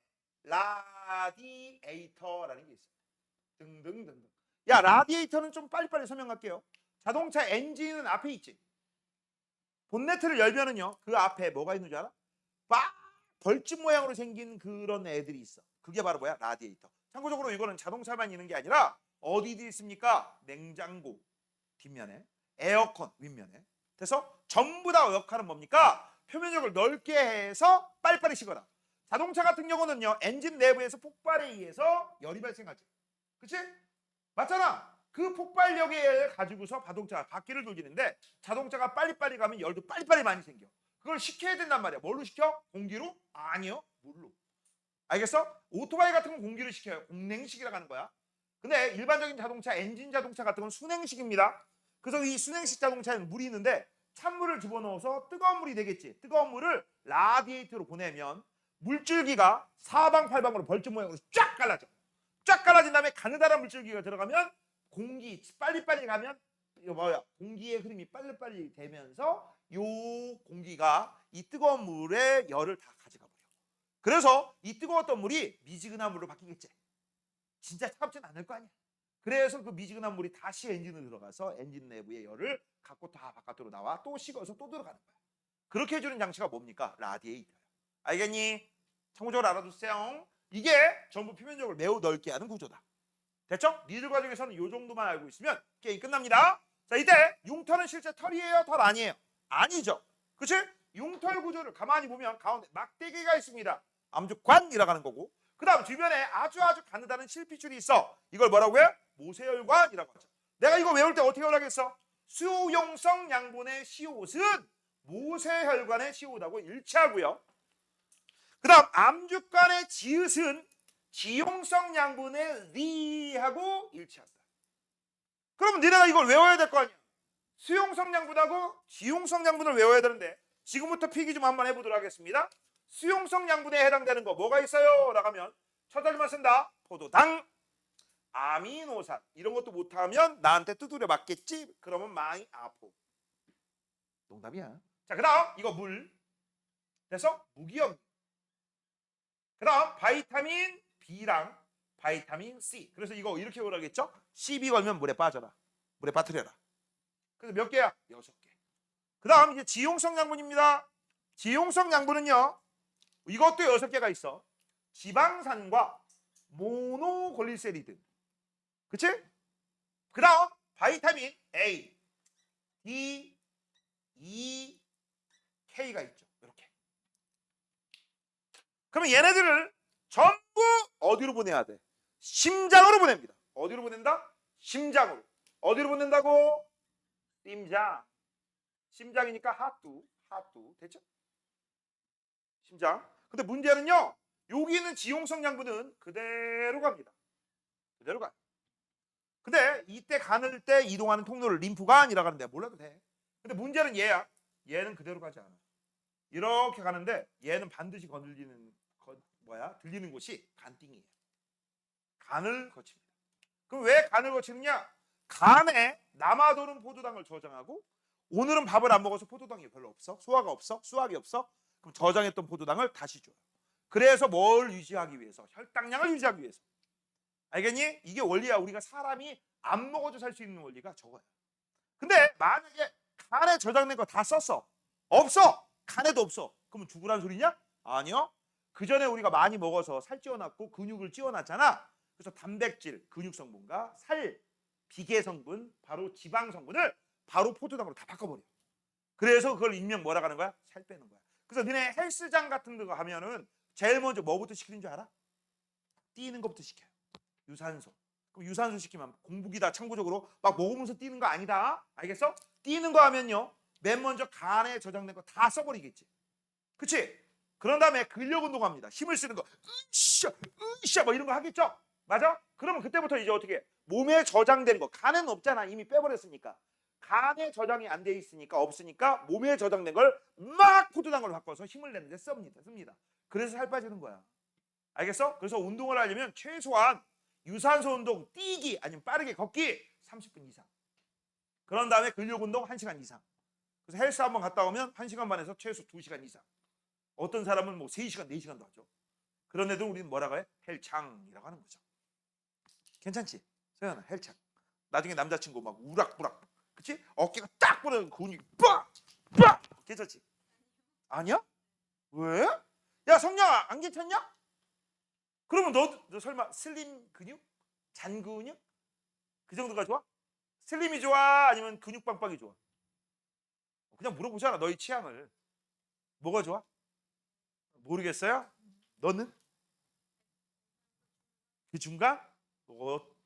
라디에이터라는 게 있어. 등등등등. 야, 라디에이터는 좀 빨리빨리 설명할게요. 자동차 엔진은 앞에 있지. 본네트를 열면은요, 그 앞에 뭐가 있는 줄 알아? 막 벌집 모양으로 생긴 그런 애들이 있어. 그게 바로 뭐야? 라디에이터. 참고적으로 이거는 자동차만 있는 게 아니라 어디도 있습니까? 냉장고 뒷면에, 에어컨 윗면에. 그래서 전부 다 역할은 뭡니까? 표면적을 넓게 해서 빨리빨리 식어라. 자동차 같은 경우는요, 엔진 내부에서 폭발에 의해서 열이 발생하지. 그치? 맞잖아. 그 폭발력을 가지고서 자동차가 바퀴를 돌리는데, 자동차가 빨리빨리 가면 열도 빨리빨리 많이 생겨. 그걸 식혀야 된단 말이야. 뭘로 식혀? 공기로? 아니요, 물로. 알겠어? 오토바이 같은 건 공기로 식혀요. 공냉식이라고 하는 거야. 근데 일반적인 자동차, 엔진 자동차 같은 건 순행식입니다. 그래서 이 순행식 자동차에는 물이 있는데 찬물을 집어넣어서 뜨거운 물이 되겠지. 뜨거운 물을 라디에이터로 보내면 물줄기가 사방팔방으로 벌점 모양으로 쫙 갈라져. 쫙 갈라진 다음에 가느다란 물줄기가 들어가면 공기 빨리빨리 가면 이거 뭐야? 공기의 흐름이 빨리빨리 되면서 요 공기가 이 뜨거운 물의 열을 다 가져가 버려. 그래서 이 뜨거웠던 물이 미지근한 물로 바뀌겠지. 진짜 차갑진 않을 거 아니야. 그래서 그 미지근한 물이 다시 엔진으로 들어가서 엔진 내부의 열을 갖고 다 바깥으로 나와 또 식어서 또 들어가는 거야. 그렇게 해주는 장치가 뭡니까? 라디에이터야. 알겠니? 참고적으로 알아두세요. 이게 전부 표면적으로 매우 넓게 하는 구조다. 됐죠? 니들 과정에서는 이 정도만 알고 있으면 게임 끝납니다. 자, 이때 융털은 실제 털이에요? 털 아니에요? 아니죠. 그치? 융털 구조를 가만히 보면 가운데 막대기가 있습니다. 암죽관이라고 하는 거고, 그 다음 주변에 아주 가느다란 실핏줄이 있어. 이걸 뭐라고 해? 모세혈관이라고 하죠. 내가 이거 외울 때 어떻게 하겠어? 수용성 양분의 시옷은 모세혈관의 시옷하고 일치하고요. 그 다음 암죽관의 지읒은 지용성 양분의 리하고 일치한다. 그럼 니네가 이걸 외워야 될 거 아니야. 수용성 양분하고 지용성 양분을 외워야 되는데 지금부터 필기 좀 한번 해보도록 하겠습니다. 수용성 양분에 해당되는 거 뭐가 있어요? 라고 하면 첫 단어만 쓴다. 포도당, 아미노산 이런 것도 못하면 나한테 두드려 맞겠지? 그러면 많이 아프. 농담이야. 자, 그 다음 이거 물. 그래서 무기염. 그 다음 바이타민 B랑 바이타민 C. 그래서 이거 이렇게 오라겠죠? CB 걸면 물에 빠져라. 물에 빠뜨려라. 그래서 몇 개야? 6개. 그 다음 이제 지용성 양분입니다. 지용성 양분은요. 이것도 6개가 있어. 지방산과 모노글리세리드. 그치? 그 다음 바이타민 A, D, E, K가 있죠. 이렇게. 그러면 얘네들을 전부 어디로 보내야 돼? 심장으로 보냅니다. 어디로 보낸다? 심장으로. 어디로 보낸다고? 심장. 심장이니까 하뚜. 됐죠? 심장. 근데 문제는요. 여기 있는 지용성 양분은 그대로 갑니다. 그대로 가. 근데 이때 가늘 때 이동하는 통로를 림프관이라고 하는데 몰라도 돼. 근데 문제는 얘야. 얘는 그대로 가지 않아. 이렇게 가는데 얘는 반드시 들리는 곳이 간띵이에요. 간을 거칩니다. 그럼 왜 간을 거치느냐? 간에 남아도는 포도당을 저장하고 오늘은 밥을 안 먹어서 포도당이 별로 없어. 소화가 없어. 수확이 없어. 그럼 저장했던 포도당을 다시 줘요. 그래서 뭘 유지하기 위해서? 혈당량을 유지하기 위해서. 알겠니? 이게 원리야. 우리가 사람이 안 먹어도 살 수 있는 원리가 저거야. 근데 만약에 간에 저장된 거 다 썼어. 없어. 간에도 없어. 그러면 죽으란 소리냐? 아니요. 그 전에 우리가 많이 먹어서 살 찌워놨고 근육을 찌워놨잖아. 그래서 단백질, 근육 성분과 살, 비계 성분, 바로 지방 성분을 바로 포도당으로 다 바꿔버려. 그래서 그걸 일명 뭐라고 하는 거야? 살 빼는 거야. 그래서 니네 헬스장 같은 데 가면은 제일 먼저 뭐부터 시키는 줄 알아? 뛰는 것부터 시켜요. 유산소. 그럼 유산소 시키면 공복이다. 참고적으로 막 먹으면서 뛰는 거 아니다. 알겠어? 뛰는 거 하면요. 맨 먼저 간에 저장된 거 다 써버리겠지. 그치? 그런 다음에 근력 운동합니다. 힘을 쓰는 거. 으쌰 뭐 이런 거 하겠죠? 맞아? 그러면 그때부터 이제 어떻게 몸에 저장된 거. 간에는 없잖아. 이미 빼버렸으니까. 간에 저장이 안 돼 있으니까 없으니까 몸에 저장된 걸 막 포도당으로 바꿔서 힘을 내는데 씁니다. 그래서 살 빠지는 거야. 알겠어? 그래서 운동을 하려면 최소한 유산소 운동, 뛰기 아니면 빠르게 걷기 30분 이상. 그런 다음에 근력 운동 1시간 이상. 그래서 헬스 한번 갔다 오면 1시간 반에서 최소 2시간 이상. 어떤 사람은 뭐 3시간, 4시간도 하죠. 그런 애들 우리는 뭐라고 해? 헬창이라고 하는 거죠. 괜찮지? 서연아, 헬창. 나중에 남자친구 막 우락부락. 그치? 어깨가 딱 부러는 근육이 빡! 괜찮지? 아니야? 왜? 야, 성냥아, 안 괜찮냐? 그러면 너 설마 슬림 근육? 잔 근육? 그 정도가 좋아? 슬림이 좋아? 아니면 근육 빵빵이 좋아? 그냥 물어보잖아. 너의 취향을. 뭐가 좋아? 모르겠어요? 너는? 그 중간?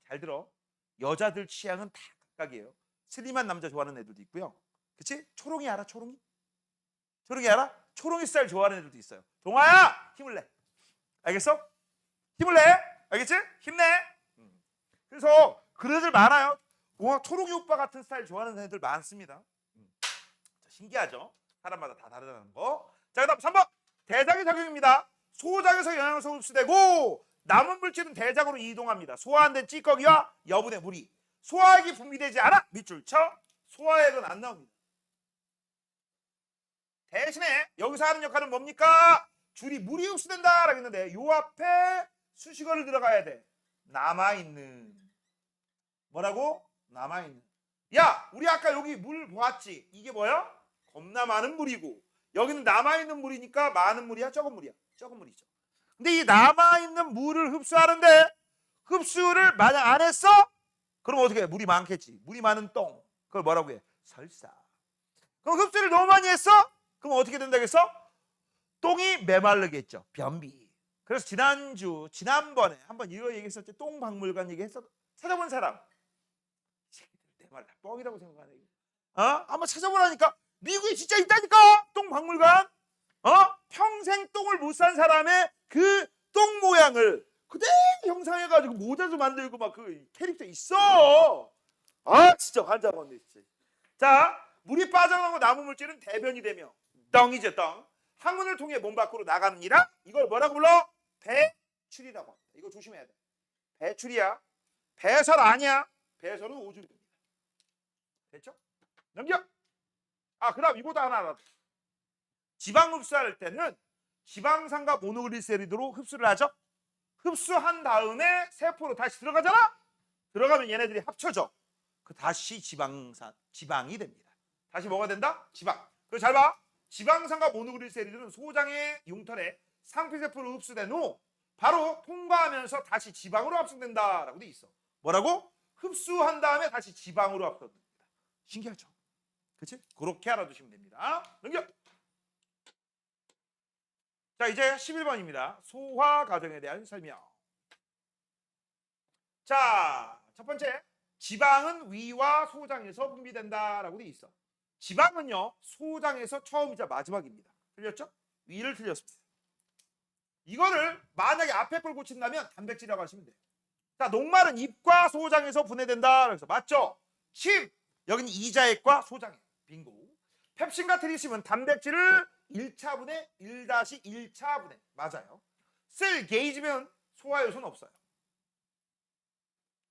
잘 들어. 여자들 취향은 다 각각이에요. 슬림한 남자 좋아하는 애들도 있고요. 그치? 초롱이 알아? 초롱이? 초롱이 알아? 초롱이 스타일 좋아하는 애들도 있어요. 동아야 힘을 내. 알겠어? 힘을 내. 알겠지? 힘내. 그래서 그런 애들 많아요. 초롱이 오빠 같은 스타일 좋아하는 애들 많습니다. 신기하죠? 사람마다 다 다르다는 거. 자, 그다음 3번 대장의 작용입니다. 소장에서 영양소 흡수되고 남은 물질은 대장으로 이동합니다. 소화 안 된 찌꺼기와 여분의 물이 소화액이 분비되지 않아 밑줄 쳐 소화액은 안 나옵니다. 대신에 여기서 하는 역할은 뭡니까? 줄이 물이 흡수된다라고 했는데 요 앞에 수식어를 들어가야 돼. 남아있는. 뭐라고? 남아있는. 야, 우리 아까 여기 물 보았지? 이게 뭐야? 겁나 많은 물이고 여기는 남아있는 물이니까 많은 물이야? 적은 물이야? 적은 물이죠. 근데 이 남아있는 물을 흡수하는데 흡수를 만약 안 했어? 그럼 어떻게 해? 물이 많겠지. 물이 많은 똥. 그걸 뭐라고 해? 설사. 그럼 흡수를 너무 많이 했어? 그럼 어떻게 된다겠어? 똥이 메마르겠죠. 변비. 그래서 지난번에 한번 이거 얘기했었지. 똥박물관 얘기했어. 찾아본 사람. 내 말 다 뻥이라고 생각하네. 한번 찾아보라니까. 미국에 진짜 있다니까. 똥박물관. 평생 똥을 못 산 사람의 그 똥 모양을 그대로 형상해가지고 모자도 만들고 막 그 캐릭터 있어. 진짜 환장하네 진짜. 자, 물이 빠져나오고 남은 물질은 대변이 되며 똥이죠 똥. 항문을 통해 몸 밖으로 나갑니다. 이걸 뭐라고 불러? 배출이라고 합니다. 이거 조심해야 돼. 배출이야. 배설 아니야. 배설은 오줌입니다. 됐죠? 넘겨. 그다음 이보다 하나 알아. 지방 흡수할 때는 지방산과 모노글리세리드로 흡수를 하죠. 흡수한 다음에 세포로 다시 들어가잖아. 들어가면 얘네들이 합쳐져. 그 다시 지방이 됩니다. 다시 뭐가 된다? 지방. 그거 잘 봐. 지방산과 모노글리세리드는 소장의 융털에 상피세포로 흡수된 후 바로 통과하면서 다시 지방으로 합성된다라고 돼 있어. 뭐라고? 흡수한 다음에 다시 지방으로 합성됩니다. 신기하죠? 그렇지? 그렇게 알아두시면 됩니다. 넘겨. 자, 이제 11번입니다. 소화 과정에 대한 설명. 자, 첫 번째. 지방은 위와 소장에서 분비된다라고 돼 있어. 지방은요. 소장에서 처음이자 마지막입니다. 틀렸죠? 위를 틀렸습니다. 이거를 만약에 앞에 걸 고친다면 단백질이라고 하시면 돼요. 자, 녹말은 입과 소장에서 분해된다. 그래서 맞죠? 침. 여기는 이자액과 소장액. 빙고. 펩신과 트리심은 단백질을 1차 분해, 1-1차 분해. 맞아요. 쓸 게이지면 소화 요소는 없어요.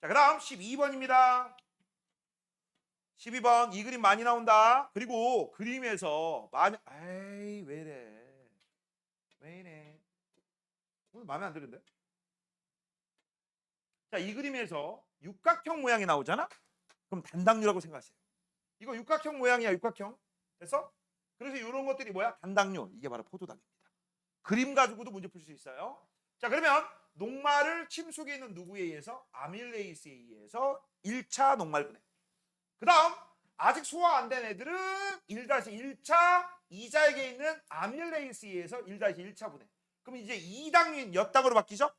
자, 그 다음 12번입니다. 12번. 이 그림 많이 나온다. 그리고 그림에서 에이, 왜 이래. 왜 이래. 오늘 마음에 안 드는데? 자, 이 그림에서 육각형 모양이 나오잖아? 그럼 단당류라고 생각하세요. 이거 육각형 모양이야, 육각형. 됐어? 그래서 이런 것들이 뭐야? 단당류. 이게 바로 포도당입니다. 그림 가지고도 문제 풀 수 있어요. 자, 그러면 녹말을 침 속에 있는 누구에 의해서? 아밀레이스에 의해서 1차 녹말 분해. 그 다음 아직 소화 안 된 애들은 1-1차 이자액에 있는 아밀레이스에 의해서 1-1차 분해. 그럼 이제 2당류는 몇 당으로 바뀌죠?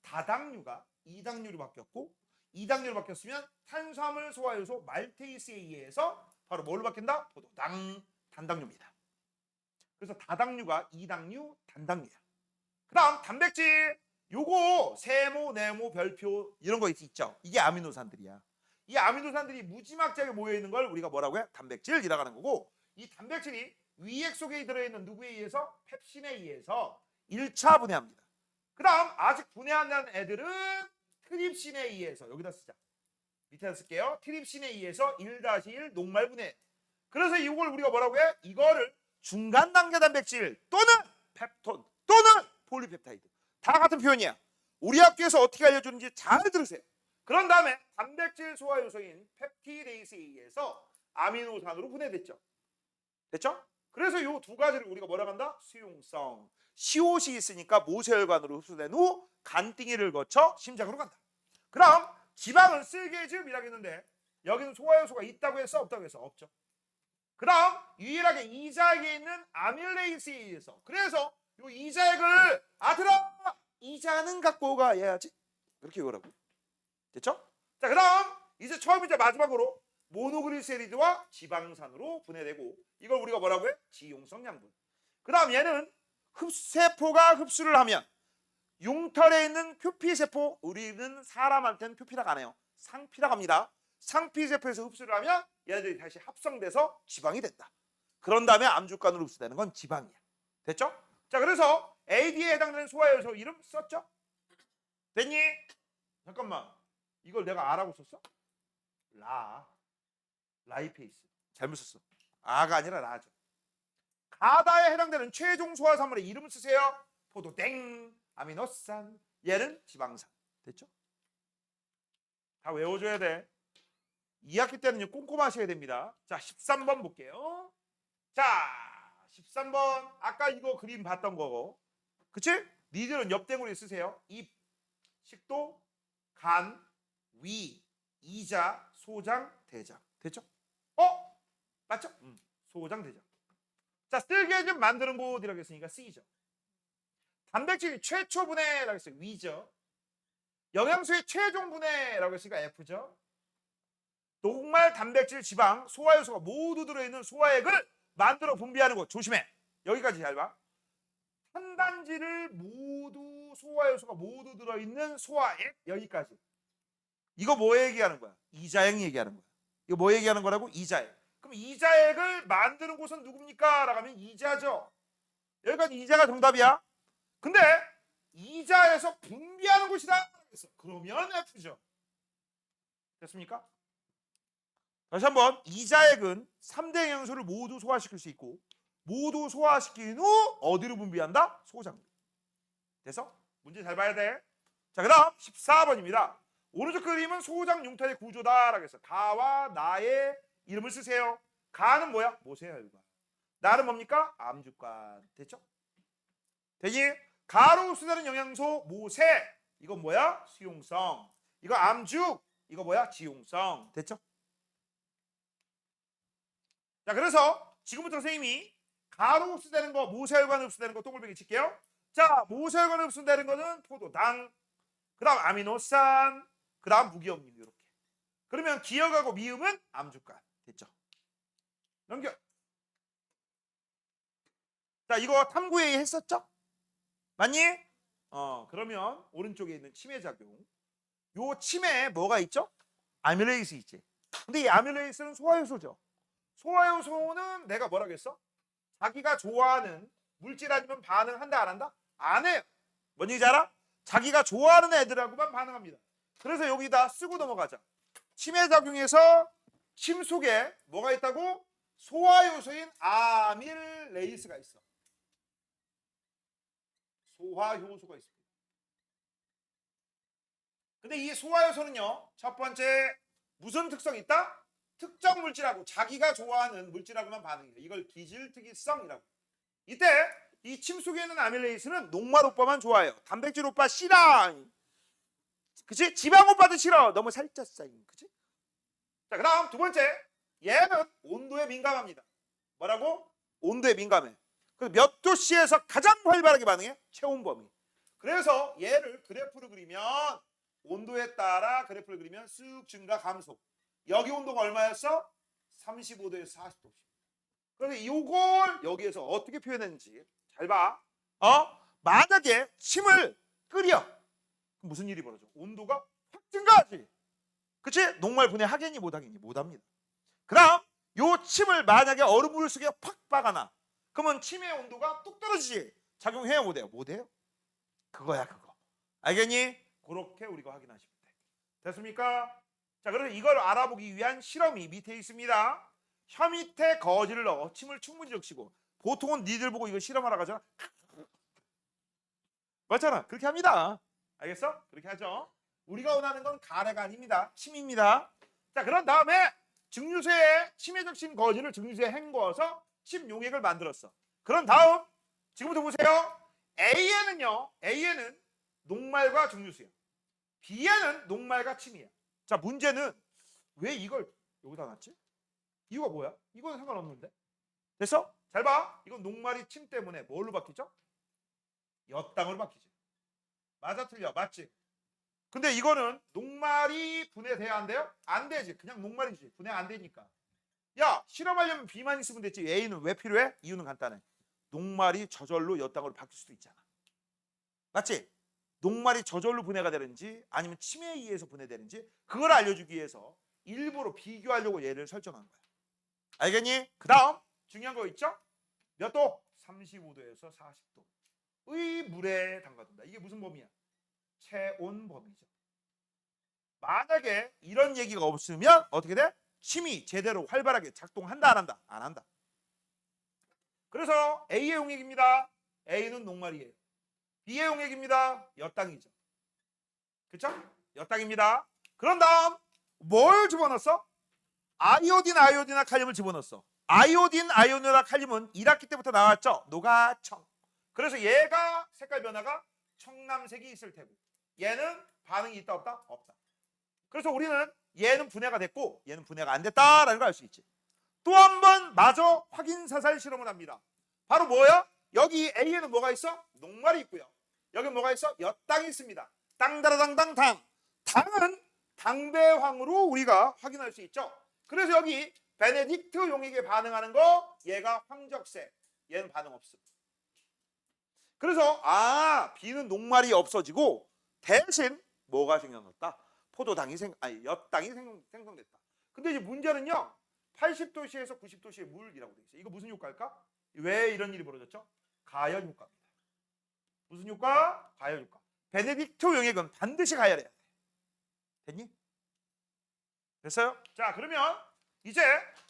다당류가 2당류로 바뀌었고 2당류로 바뀌었으면 탄수화물 소화효소 말테이스에 의해서 바로 뭘로 바뀐다? 포도당, 단당류입니다. 그래서 다당류가 2당류, 단당류야. 그 다음 단백질. 요거 세모, 네모, 별표 이런 거 있죠. 이게 아미노산들이야. 이 아미노산들이 무지막지하게 모여있는 걸 우리가 뭐라고 해? 단백질이라고 하는 거고 이 단백질이 위액 속에 들어있는 누구에 의해서? 펩신에 의해서 1차 분해합니다. 그 다음 아직 분해 안 된 애들은 트립신에 의해서 여기다 쓰자. 밑에다 쓸게요. 트립신에 의해서 1-1 녹말 분해. 그래서 이걸 우리가 뭐라고 해? 이거를 중간 단계 단백질 또는 펩톤 또는 폴리펩타이드. 다 같은 표현이야. 우리 학교에서 어떻게 알려주는지 잘 들으세요. 그런 다음에 단백질 소화 요소인 펩티데이스에 의해서 아미노산으로 분해됐죠. 됐죠? 그래서 이 두 가지를 우리가 뭐라고 한다? 수용성. COC 있으니까 모세혈관으로 흡수된 후 간띵이를 거쳐 심장으로 간다. 그럼 지방은 쓸게즘이라고 했는데 여기는 소화효소가 있다고 했어? 없다고 했어? 없죠. 그 다음 유일하게 이자액에 있는 아밀레이스에 의해서 그래서 이 이자액을 아들아 이자는 갖고 가야지 그렇게 이거라고. 됐죠? 자, 그 다음 이제 처음이자 마지막으로 모노글리세리드와 지방산으로 분해되고 이걸 우리가 뭐라고 해? 지용성 양분. 그 다음 얘는 흡세포가 흡수를 하면 흉털에 있는 표피세포, 우리는 사람한테는 표피라고 안 해요. 상피라고 합니다. 상피세포에서 흡수를 하면 얘네들이 다시 합성돼서 지방이 된다. 그런 다음에 암주간으로 흡수되는 건 지방이야. 됐죠? 자, 그래서 AD에 해당되는 소화효소 이름 썼죠? 됐니? 잠깐만, 이걸 내가 R라고 썼어? 라이페이스. 잘못 썼어. R가 아니라 라죠. 가다에 해당되는 최종 소화산물의 이름을 쓰세요. 포도땡, 아미노산, 얘는 지방산. 됐죠? 다 외워줘야 돼. 2학기 때는요 꼼꼼하셔야 됩니다. 자, 13번 볼게요. 자, 13번 아까 이거 그림 봤던 거고, 그치? 니들은 옆댕으로 쓰세요. 입, 식도, 간, 위, 이자, 소장, 대장. 됐죠? 맞죠? 소장, 대장. 자, 쓸개즙 만드는 곳이라고 했으니까 C죠. 단백질 최초 분해라고 했어요. V죠. 영양소의 최종 분해라고 했으니까 F죠. 녹말, 단백질, 지방, 소화효소가 모두 들어있는 소화액을 만들어 분비하는 것. 조심해. 여기까지 잘 봐. 탄단지를 모두, 소화효소가 모두 들어있는 소화액. 여기까지. 이거 뭐 얘기하는 거야? 이자액 얘기하는 거야. 이거 뭐 얘기하는 거라고? 이자액. 그럼 이자액을 만드는 곳은 누굽니까? 라고 하면 이자죠. 여기까지 이자가 정답이야. 근데 이자에서 분비하는 곳이다. 그러면 F죠. 됐습니까? 다시 한번, 이자액은 3대 영양소를 모두 소화시킬 수 있고, 모두 소화시킨 후 어디로 분비한다? 소장. 돼서 문제 잘 봐야 돼. 자, 그 다음 14번입니다. 오른쪽 그림은 소장 융탈의 구조다라고 해서 가와 나의 이름을 쓰세요. 가는 뭐야? 모세혈관. 나는 뭡니까? 암주관. 됐죠? 되니? 가로 흡수되는 영양소 모세. 이건 뭐야? 수용성. 이거 암죽. 이거 뭐야? 지용성. 됐죠? 자, 그래서 지금부터 선생님이 가로 흡수되는 거, 모세혈관 흡수되는 거 동글뱅이 칠게요. 자, 모세혈관 흡수되는 거는 포도당, 그 다음 아미노산, 그 다음 무기염류 이렇게. 그러면 기억하고 미음은 암주간. 됐죠? 넘겨. 자, 이거 탐구회의 했었죠? 맞니? 그러면 오른쪽에 있는 치매작용. 요 치매에 뭐가 있죠? 아밀레이스 있지. 근데 이 아밀레이스는 소화효소죠. 소화효소는 내가 뭐라고 했어? 자기가 좋아하는 물질 아니면 반응한다 안 한다? 안 해요. 뭔지 알아? 자기가 좋아하는 애들하고만 반응합니다. 그래서 여기다 쓰고 넘어가자. 치매작용에서 침 속에 뭐가 있다고? 소화효소인 아밀레이스가 있어. 소화효소가 있습니다. 근데 이 소화효소는요, 첫 번째 무슨 특성이 있다? 특정 물질하고 자기가 좋아하는 물질하고만 반응해요. 이걸 기질특이성이라고. 이때 이 침 속에 있는 아밀레이스는 녹말 오빠만 좋아해요. 단백질 오빠 싫어. 그치? 지방 오빠도 싫어. 너무 살쪘어. 그치? 자, 그 다음 두 번째, 얘는 온도에 민감합니다. 뭐라고? 온도에 민감해. 그래서 몇 도씨에서 가장 활발하게 반응해? 체온 범위. 그래서 얘를 그래프를 그리면 온도에 따라 그래프를 그리면 쓱 증가 감소. 여기 온도가 얼마였어? 35도에서 40도. 그래서 이걸 여기에서 어떻게 표현했는지 잘 봐. 만약에 침을 끓여. 그럼 무슨 일이 벌어져? 온도가 확 증가하지. 그치? 녹말 분해 하겠니 못하겠니? 못합니다. 그 다음 요 침을 만약에 얼음물 속에 팍 박아놔. 그러면 침의 온도가 뚝 떨어지지. 작용해요 못해요? 못해요. 그거야 그거. 알겠니? 그렇게 우리가 확인하시면 돼. 됐습니까? 자, 그래서 이걸 알아보기 위한 실험이 밑에 있습니다. 혀 밑에 거즈를 넣어 침을 충분히 적시고, 보통은 니들 보고 이거 실험하러 가잖아. 맞잖아. 그렇게 합니다. 알겠어? 그렇게 하죠. 우리가 원하는 건 가래가 아닙니다. 침입니다. 자, 그런 다음에 증류소에 침에 적신 거즈를 증류소에 헹궈서 침 용액을 만들었어. 그런 다음 지금부터 보세요. A에는 녹말과 증류수야. B에는 녹말과 침이야. 자, 문제는 왜 이걸 여기다 놨지? 이유가 뭐야? 이거는 상관없는데. 됐어? 잘 봐. 이건 녹말이 침 때문에 뭘로 바뀌죠? 엿당으로 바뀌지. 맞아 틀려? 맞지? 근데 이거는 녹말이 분해돼야 안 돼요? 안 되지. 그냥 녹말이지. 분해 안 되니까. 야, 실험하려면 B만 있으면 됐지. A는 왜 필요해? 이유는 간단해. 녹말이 저절로 엿당으로 바뀔 수도 있잖아. 맞지? 녹말이 저절로 분해가 되는지 아니면 침해에 의해서 분해되는지 그걸 알려주기 위해서 일부러 비교하려고 얘를 설정한 거야. 알겠니? 그 다음 중요한 거 있죠? 몇 도? 35도에서 40도의 물에 담가둔다. 이게 무슨 범위야? 체온 범위죠. 만약에 이런 얘기가 없으면 어떻게 돼? 침이 제대로 활발하게 작동한다 안 한다? 안 한다. 그래서 A의 용액입니다. A는 녹말이에요. B의 용액입니다. 엿당이죠. 그렇죠? 엿당입니다. 그런 다음 뭘 집어넣었어? 아이오딘이나 칼륨을 집어넣었어. 아이오딘이나 칼륨은 1학기 때부터 나왔죠. 노가청. 그래서 얘가 색깔 변화가 청남색이 있을 테고 얘는 반응이 있다 없다? 없다. 그래서 우리는 얘는 분해가 됐고 얘는 분해가 안 됐다라는 걸 알 수 있지. 또 한 번 마저 확인 사살 실험을 합니다. 바로 뭐야? 여기 A에는 뭐가 있어? 녹말이 있고요. 여기 뭐가 있어? 엿당이 있습니다. 땅다라당당당. 당은 당배황으로 우리가 확인할 수 있죠. 그래서 여기 베네딕트 용액에 반응하는 거 얘가 황적색. 얘는 반응 없음. 그래서 B는 녹말이 없어지고 대신 뭐가 생겨났다? 엿당이 생성됐다. 근데 이제 문제는요. 80도씨에서 90도씨의 물이라고 돼 있어요. 이거 무슨 효과일까? 왜 이런 일이 벌어졌죠? 가열 효과입니다. 무슨 효과? 가열 효과. 베네딕트 용액은 반드시 가열해야 돼. 됐니? 됐어요? 자, 그러면 이제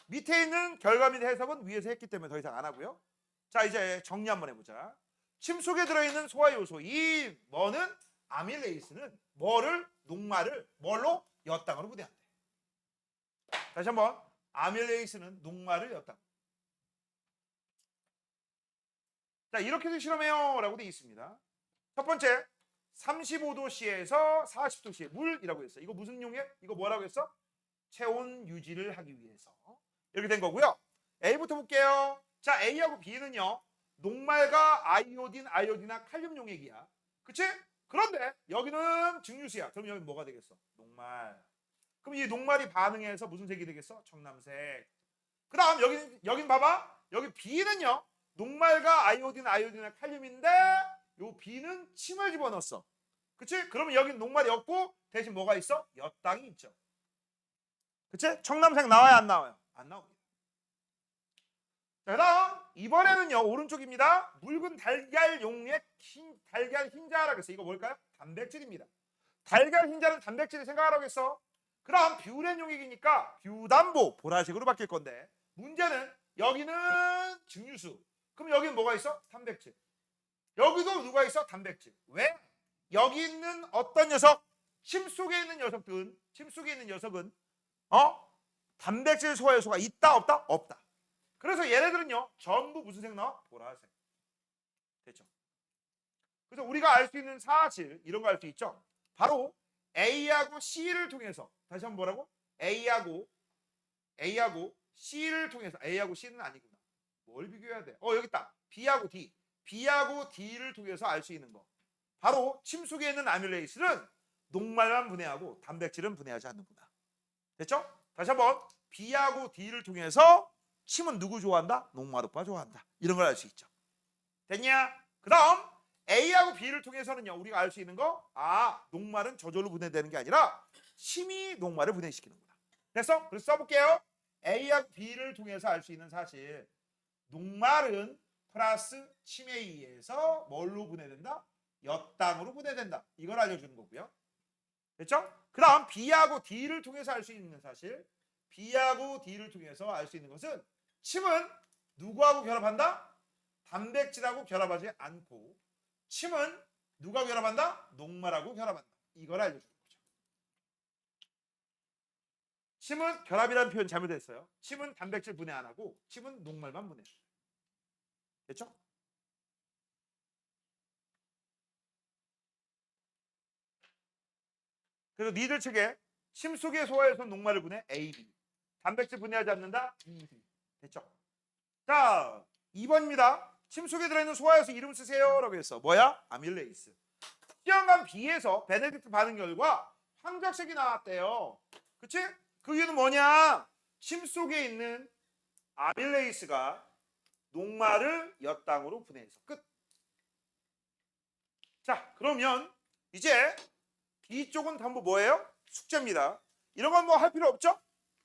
밑에 있는 결과 및 해석은 위에서 했기 때문에 더 이상 안 하고요. 자, 이제 정리 한번 해보자. 침 속에 들어있는 소화 요소 이 뭐는 아밀레이스는 녹말을 뭘로? 엿당으로 분해한대. 다시 한번 아밀레이스는 녹말을 엿당. 자, 이렇게 해서 실험해요 라고 되어 있습니다. 첫 번째 35도씨에서 40도씨의 물이라고 했어. 이거 무슨 용액? 이거 뭐라고 했어? 체온 유지를 하기 위해서 이렇게 된 거고요. A부터 볼게요. 자, A하고 B는요. 녹말과 아이오딘이나 칼륨 용액이야. 그치? 그런데 여기는 증류수야. 그럼 여기 뭐가 되겠어? 녹말. 그럼 이 녹말이 반응해서 무슨 색이 되겠어? 청남색. 그 다음 여긴 봐봐. 여기 B는요. 녹말과 아이오딘이나 칼륨인데 요 B는 침을 집어넣었어. 그치? 그러면 여긴 녹말이 없고 대신 뭐가 있어? 엿당이 있죠. 그치? 청남색 나와요 안 나와요? 안 나옵니다. 자, 그 다음 이번에는요. 오른쪽입니다. 묽은 달걀 용액 달걀 흰자라고 했어. 이거 뭘까요? 단백질입니다. 달걀 흰자는 단백질을 생각하라고 했어. 그럼 뷰렌 용액이니까 뷰담보 보라색으로 바뀔 건데 문제는 여기는 증류수. 그럼 여기는 뭐가 있어? 단백질. 여기도 누가 있어? 단백질. 왜? 여기 있는 어떤 녀석? 침 속에 있는 녀석은 단백질 소화 요소가 있다 없다? 없다. 그래서 얘네들은요 전부 무슨 색 나와? 보라색. 됐죠? 그래서 우리가 알 수 있는 사실 이런 거 알 수 있죠? 바로 A하고 C를 통해서 다시 한번 뭐라고? A하고 C를 통해서 A하고 C는 아니구나. 뭘 비교해야 돼? 여기 있다. B하고 D를 통해서 알 수 있는 거. 바로 침 속에 있는 아밀레이스는 녹말만 분해하고 단백질은 분해하지 않는구나. 됐죠? 다시 한번 B하고 D를 통해서 침은 누구 좋아한다? 녹말 오빠 좋아한다. 이런 걸 알 수 있죠. 됐냐? 그 다음 A하고 B를 통해서는요. 우리가 알 수 있는 거 녹말은 저절로 분해되는 게 아니라 침이 녹말을 분해시키는구나. 됐어? 그래서 써볼게요. A하고 B를 통해서 알 수 있는 사실 녹말은 플러스 침에 의해서 뭘로 분해된다? 엿당으로 분해된다. 이걸 알려주는 거고요. 됐죠? 그 다음 B하고 D를 통해서 알 수 있는 사실 B하고 D를 통해서 알 수 있는 것은 침은 누구하고 결합한다? 단백질하고 결합하지 않고 침은 누가 결합한다? 녹말하고 결합한다. 이걸 알려주는 거죠. 침은 결합이라는 표현 잘못했어요. 침은 단백질 분해 안 하고 침은 녹말만 분해해요. 됐죠? 그래서 니들 측에 침 속의 소화에서 녹말을 분해 A, B. 단백질 분해하지 않는다? E, B. 됐죠? 자, 2번입니다. 침 속에 들어있는 소화효소 이름 쓰세요 라고 했어. 뭐야? 아밀레이스. 시험관 B에서 베네딕트 반응 결과 황적색이 나왔대요. 그치? 그 이유는 뭐냐? 침 속에 있는 아밀레이스가 녹말을 엿당으로 분해해서 끝. 자, 그러면 이제 이쪽은 전부 뭐예요? 숙제입니다. 이런 건 뭐 할 필요 없죠?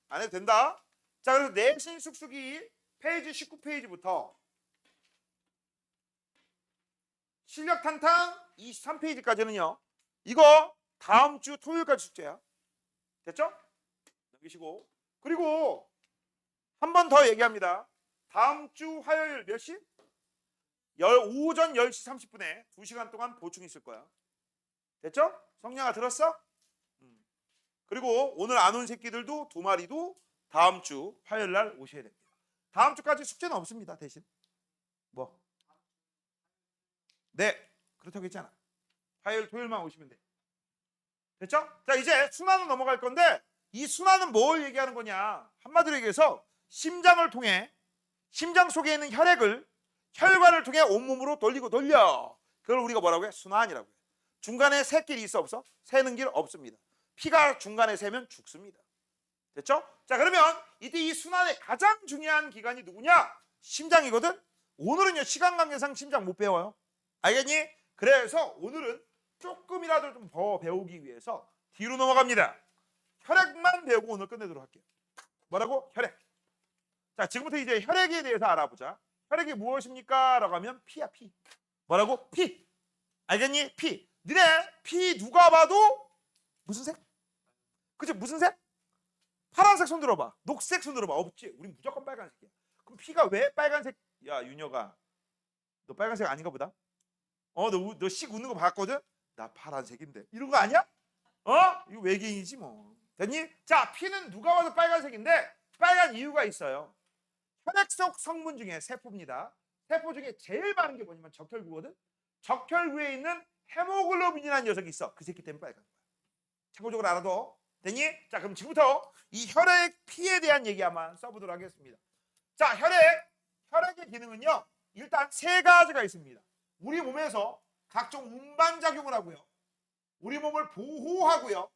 안 해도 된다. 자, 그래서 내신 쑥쑥이 페이지 19페이지부터 실력 탄탄 23페이지까지는요. 이거 다음 주 토요일까지 숙제야. 됐죠? 넘기시고. 그리고 한 번 더 얘기합니다. 다음 주 화요일 몇 시? 오전 10시 30분에 2시간 동안 보충 있을 거야. 됐죠? 성냥아 들었어? 그리고 오늘 안 온 새끼들도 2마리도 다음 주 화요일 날 오셔야 됩니다. 다음 주까지 숙제는 없습니다. 대신 뭐? 네, 그렇다고 했잖아. 화요일 토요일만 오시면 돼. 됐죠? 자, 이제 순환으로 넘어갈 건데 이 순환은 뭘 얘기하는 거냐? 한마디로 얘기해서 심장을 통해 심장 속에 있는 혈액을 혈관을 통해 온몸으로 돌리고 돌려. 그걸 우리가 뭐라고 해? 순환이라고 해. 중간에 새 길이 있어 없어? 새는 길 없습니다. 피가 중간에 새면 죽습니다. 됐죠? 자, 그러면 이때 이 순환의 가장 중요한 기관이 누구냐? 심장이거든. 오늘은요 시간 관계상 심장 못 배워요. 알겠니? 그래서 오늘은 조금이라도 좀 더 배우기 위해서 뒤로 넘어갑니다. 혈액만 배우고 오늘 끝내도록 할게요. 뭐라고? 혈액. 자, 지금부터 이제 혈액에 대해서 알아보자. 혈액이 무엇입니까? 라고 하면 피야, 피. 뭐라고? 피. 알겠니? 피. 니네 피 누가 봐도 무슨 색? 그치? 무슨 색? 파란색 손 들어봐. 녹색 손 들어봐. 없지? 우린 무조건 빨간색이야. 그럼 피가 왜 빨간색? 야, 윤여가 너 빨간색 아닌가 보다. 너 씩 웃는 거 봤거든? 나 파란색인데. 이런 거 아니야? 이거 외계인이지 뭐. 됐니? 자, 피는 누가 봐도 빨간색인데 빨간 이유가 있어요. 혈액 속 성분 중에 세포입니다. 세포 중에 제일 많은 게 뭐냐면 적혈구거든. 적혈구에 있는 헤모글로빈이라는 녀석이 있어. 그 새끼 때문에 빨간 거야. 참고적으로 알아둬. 됐니? 자, 그럼 지금부터 이 혈액 피에 대한 얘기 한번 써보도록 하겠습니다. 자, 혈액의 기능은요. 일단 세 가지가 있습니다. 우리 몸에서 각종 운반작용을 하고요. 우리 몸을 보호하고요.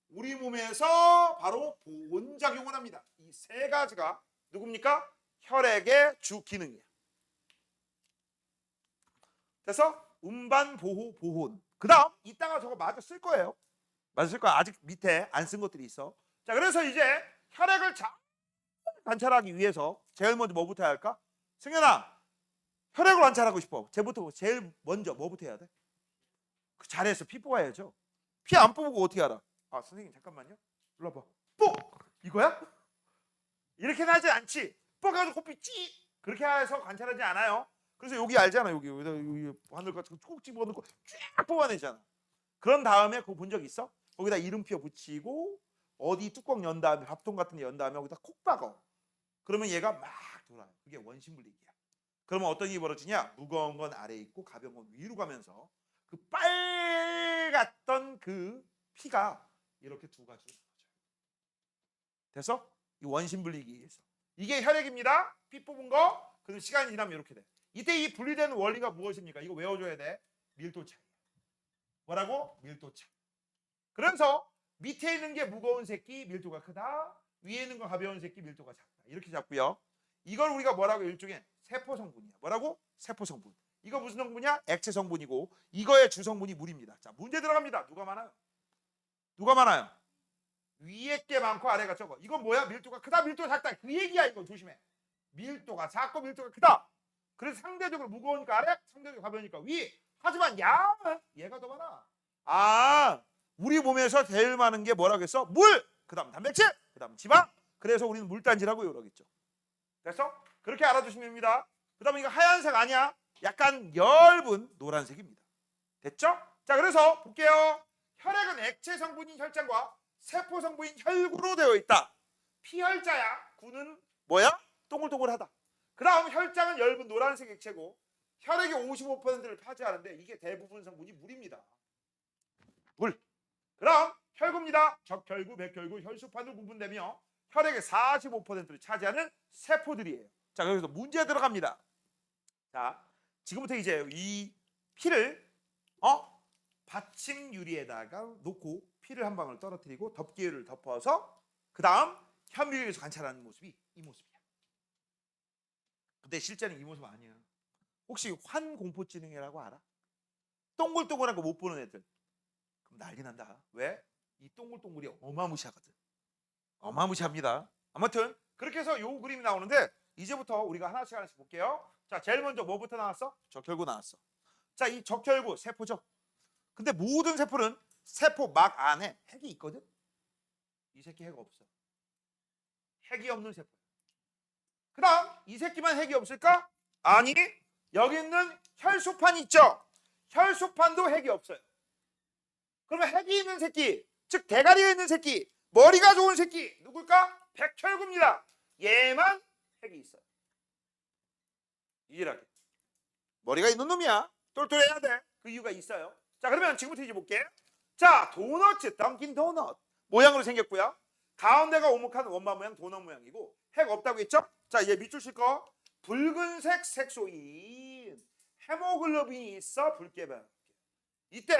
우리 몸에서 바로 보온작용을 합니다. 이 세 가지가 누굽니까? 혈액의 주 기능이야. 그래서 운반, 보호, 보온. 그 다음 이따가 저거 마저 쓸 거예요. 마저 쓸 거야. 아직 밑에 안 쓴 것들이 있어. 자, 그래서 이제 혈액을 잘 관찰하기 위해서 제일 먼저 뭐부터 해야 할까? 승현아, 혈액을 관찰하고 싶어. 제일 먼저 뭐부터 해야 돼? 잘했어. 피 뽑아야죠. 피 안 뽑고 어떻게 알아? 아, 선생님 잠깐만요. 일로 와봐. 뽁! 이거야? 이렇게 나지 않지. 뽑아가지고 코피 찌! 그렇게 해서 관찰하지 않아요. 그래서 여기 알잖아. 여기 하늘 같은 거 콕 집어넣고 쫙 뽑아내잖아. 그런 다음에 그거 본 적 있어? 거기다 이름표 붙이고 어디 뚜껑 연 다음에 밥통 같은 데 연 다음에 거기다 콕 박어. 그러면 얘가 막 돌아요. 그게 원심분리기야. 그러면 어떤 일이 벌어지냐? 무거운 건 아래에 있고 가벼운 건 위로 가면서 그 빨갛던 그 피가 이렇게 두 가지로 나눠져요. 됐어? 이 원심분리기에서 이게 혈액입니다. 피 뽑은 거. 그럼 시간이 지나면 이렇게 돼. 이때 이 분리되는 원리가 무엇입니까? 이거 외워줘야 돼. 밀도 차이. 뭐라고? 밀도 차이. 그래서 밑에 있는 게 무거운 새끼 밀도가 크다. 위에 있는 거 가벼운 새끼 밀도가 작다. 이렇게 잡고요. 이걸 우리가 뭐라고? 일종의 세포 성분이야. 뭐라고? 세포 성분. 이거 무슨 성분이야? 액체 성분이고 이거의 주 성분이 물입니다. 자, 문제 들어갑니다. 누가 많아요? 누가 많아요? 위에 게 많고 아래가 적어. 이건 뭐야? 밀도가 크다, 밀도가 작다. 그 얘기야. 이거 조심해. 밀도가 작고 밀도가 크다. 그래서 상대적으로 무거우니까 아래, 상대적으로 가벼우니까 위. 하지만 양은 얘가 더 많아. 아, 우리 몸에서 제일 많은 게 뭐라고 했어? 물. 그다음 단백질. 그다음 지방. 그래서 우리는 물단지라고 이러겠죠. 됐어? 그렇게 알아두시면 됩니다. 그다음에 이거 하얀색 아니야. 약간 엷은 노란색입니다. 됐죠? 자, 그래서 볼게요. 혈액은 액체 성분인 혈장과 세포 성분인 혈구로 되어 있다. 피혈자야. 구는 뭐야? 동글동글하다. 그 다음 혈장은 엷은 노란색 액체고 혈액의 55%를 차지하는데 이게 대부분 성분이 물입니다. 물. 그럼 혈구입니다. 적혈구, 백혈구, 혈소판으로 구분되며 혈액의 45%를 차지하는 세포들이에요. 자, 여기서 문제 들어갑니다. 자, 지금부터 이제 이 피를 받침 유리에다가 놓고 피를 한 방울 떨어뜨리고 덮개를 덮어서 그 다음 현미경에서 관찰하는 모습이 이 모습이야. 근데 실제는 이 모습 아니야. 혹시 환공포증이라고 알아? 동글동글한 거 못 보는 애들. 그럼 난리 난다. 왜? 이 동글동글이 어마무시하거든. 어마무시합니다. 아무튼 그렇게 해서 요 그림이 나오는데 이제부터 우리가 하나씩 하나씩 볼게요. 자, 제일 먼저 뭐부터 나왔어? 적혈구 나왔어. 자, 이 적혈구 세포죠. 근데 모든 세포는 세포막 안에 핵이 있거든. 이 새끼 핵 없어. 핵이 없는 세포. 그다음 이 새끼만 핵이 없을까? 아니, 여기 있는 혈소판 있죠. 혈소판도 핵이 없어요. 그러면 핵이 있는 새끼, 즉 대가리가 있는 새끼, 머리가 좋은 새끼 누굴까? 백혈구입니다. 얘만 핵이 있어요. 유일하게. 머리가 있는 놈이야. 똘똘해야 돼. 그 이유가 있어요. 자, 그러면 지금부터 이제 볼게. 자, 도너츠, 던킨 도넛 모양으로 생겼고요. 가운데가 오목한 원반 모양 도넛 모양이고 핵 없다고 했죠? 자, 얘 밑줄 칠 거. 붉은색 색소인 헤모글로빈이 있어 붉게변. 이때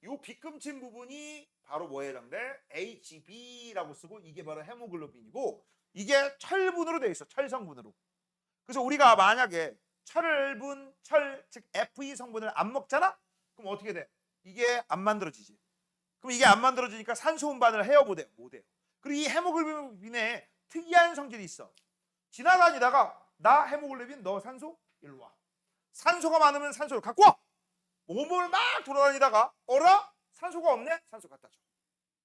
요 빗금친 부분이 바로 뭐에 해당돼? HB라고 쓰고 이게 바로 헤모글로빈이고 이게 철분으로 되어 있어. 철성분으로. 그래서 우리가 만약에 철분, 즉 Fe 성분을 안 먹잖아? 그럼 어떻게 돼? 이게 안 만들어지지. 그럼 이게 안 만들어지니까 산소 운반을 해요, 못 해요? 못 해요. 그리고 이 헤모글로빈에 특이한 성질이 있어. 지나다니다가 나 헤모글로빈 너 산소 일로 와. 산소가 많으면 산소를 갖고 와. 몸을 막 돌아다니다가 어라? 산소가 없네? 산소 갖다 줘.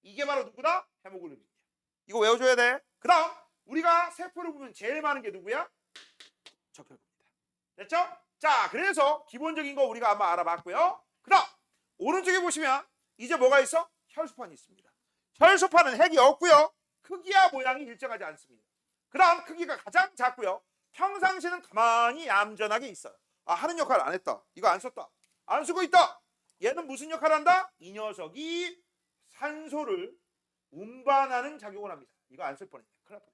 이게 바로 누구다? 헤모글로빈이야. 이거 외워줘야 돼. 그 다음 우리가 세포를 보면 제일 많은 게 누구야? 적혈구입니다. 됐죠? 자, 그래서 기본적인 거 우리가 아마 알아봤고요. 그 다음 오른쪽에 보시면 이제 뭐가 있어? 혈소판이 있습니다. 혈소판은 핵이 없고요. 크기와 모양이 일정하지 않습니다. 그 다음 크기가 가장 작고요. 평상시는 가만히 얌전하게 있어요. 아, 하는 역할 안 했다. 이거 안 썼다. 안 쓰고 있다. 얘는 무슨 역할을 한다? 이 녀석이 산소를 운반하는 작용을 합니다. 이거 안 쓸 뻔했네. 큰일 났다.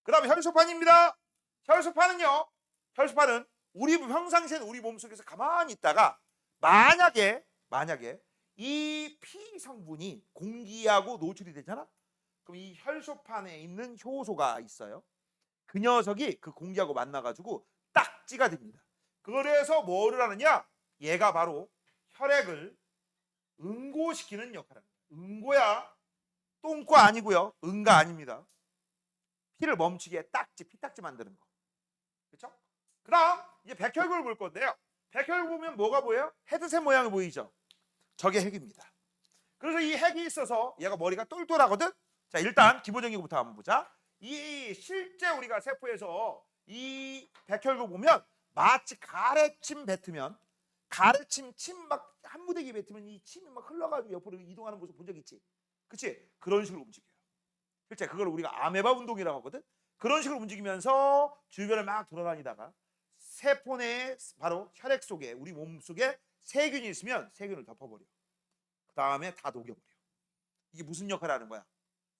그 다음에 혈소판입니다. 혈소판은 우리 평상시에는 우리 몸속에서 가만히 있다가 만약에 이 피 성분이 공기하고 노출이 되잖아. 그럼 이 혈소판에 있는 효소가 있어요. 그 녀석이 그 공기하고 만나가지고 딱지가 됩니다. 그래서 뭐를 하느냐? 얘가 바로 혈액을 응고시키는 역할을 합니다. 응고야 똥과 아니고요. 응가 아닙니다. 피를 멈추게 딱지, 피딱지 만드는 거. 그렇죠? 그다음 이제 백혈구를 볼 건데요. 백혈구 보면 뭐가 보여요? 헤드셋 모양이 보이죠? 저게 핵입니다. 그래서 이 핵이 있어서 얘가 머리가 똘똘하거든. 자, 일단 기본적인 것부터 한번 보자. 이 실제 우리가 세포에서 이 백혈구 보면 마치 가래침 뱉으면 가래침 침 막 한 무더기 뱉으면 이 침이 막 흘러가지고 옆으로 이동하는 모습 본 적 있지? 그치? 그런 식으로 움직여요. 실제 그걸 우리가 아메바 운동이라고 하거든. 그런 식으로 움직이면서 주변을 막 돌아다니다가 세포 내에 바로 혈액 속에 우리 몸 속에 세균이 있으면 세균을 덮어버려. 그 다음에 다 녹여버려. 이게 무슨 역할을 하는 거야?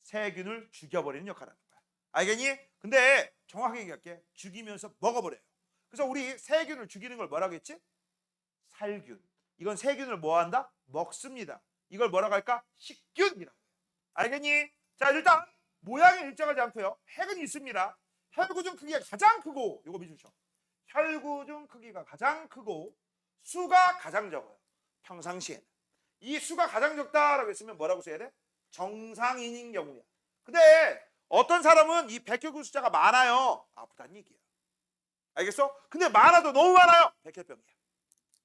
세균을 죽여버리는 역할을 하는 거야. 알겠니? 근데 정확하게 얘기할게. 죽이면서 먹어버려요. 그래서 우리 세균을 죽이는 걸 뭐라고 했지? 살균. 이건 세균을 뭐 한다? 먹습니다. 이걸 뭐라고 할까? 식균이라고 해요. 알겠니? 자, 일단 모양이 일정하지 않고요. 핵은 있습니다. 혈구 중 크기가 가장 크고 요거 믿으셔. 혈구 중 크기가 가장 크고 수가 가장 적어요. 평상시에는. 이 수가 가장 적다라고 했으면 뭐라고 써야 돼? 정상인인 경우야. 근데 어떤 사람은 이 백혈구 숫자가 많아요. 아프다는 얘기야. 알겠어? 근데 많아도 너무 많아요. 백혈병이야.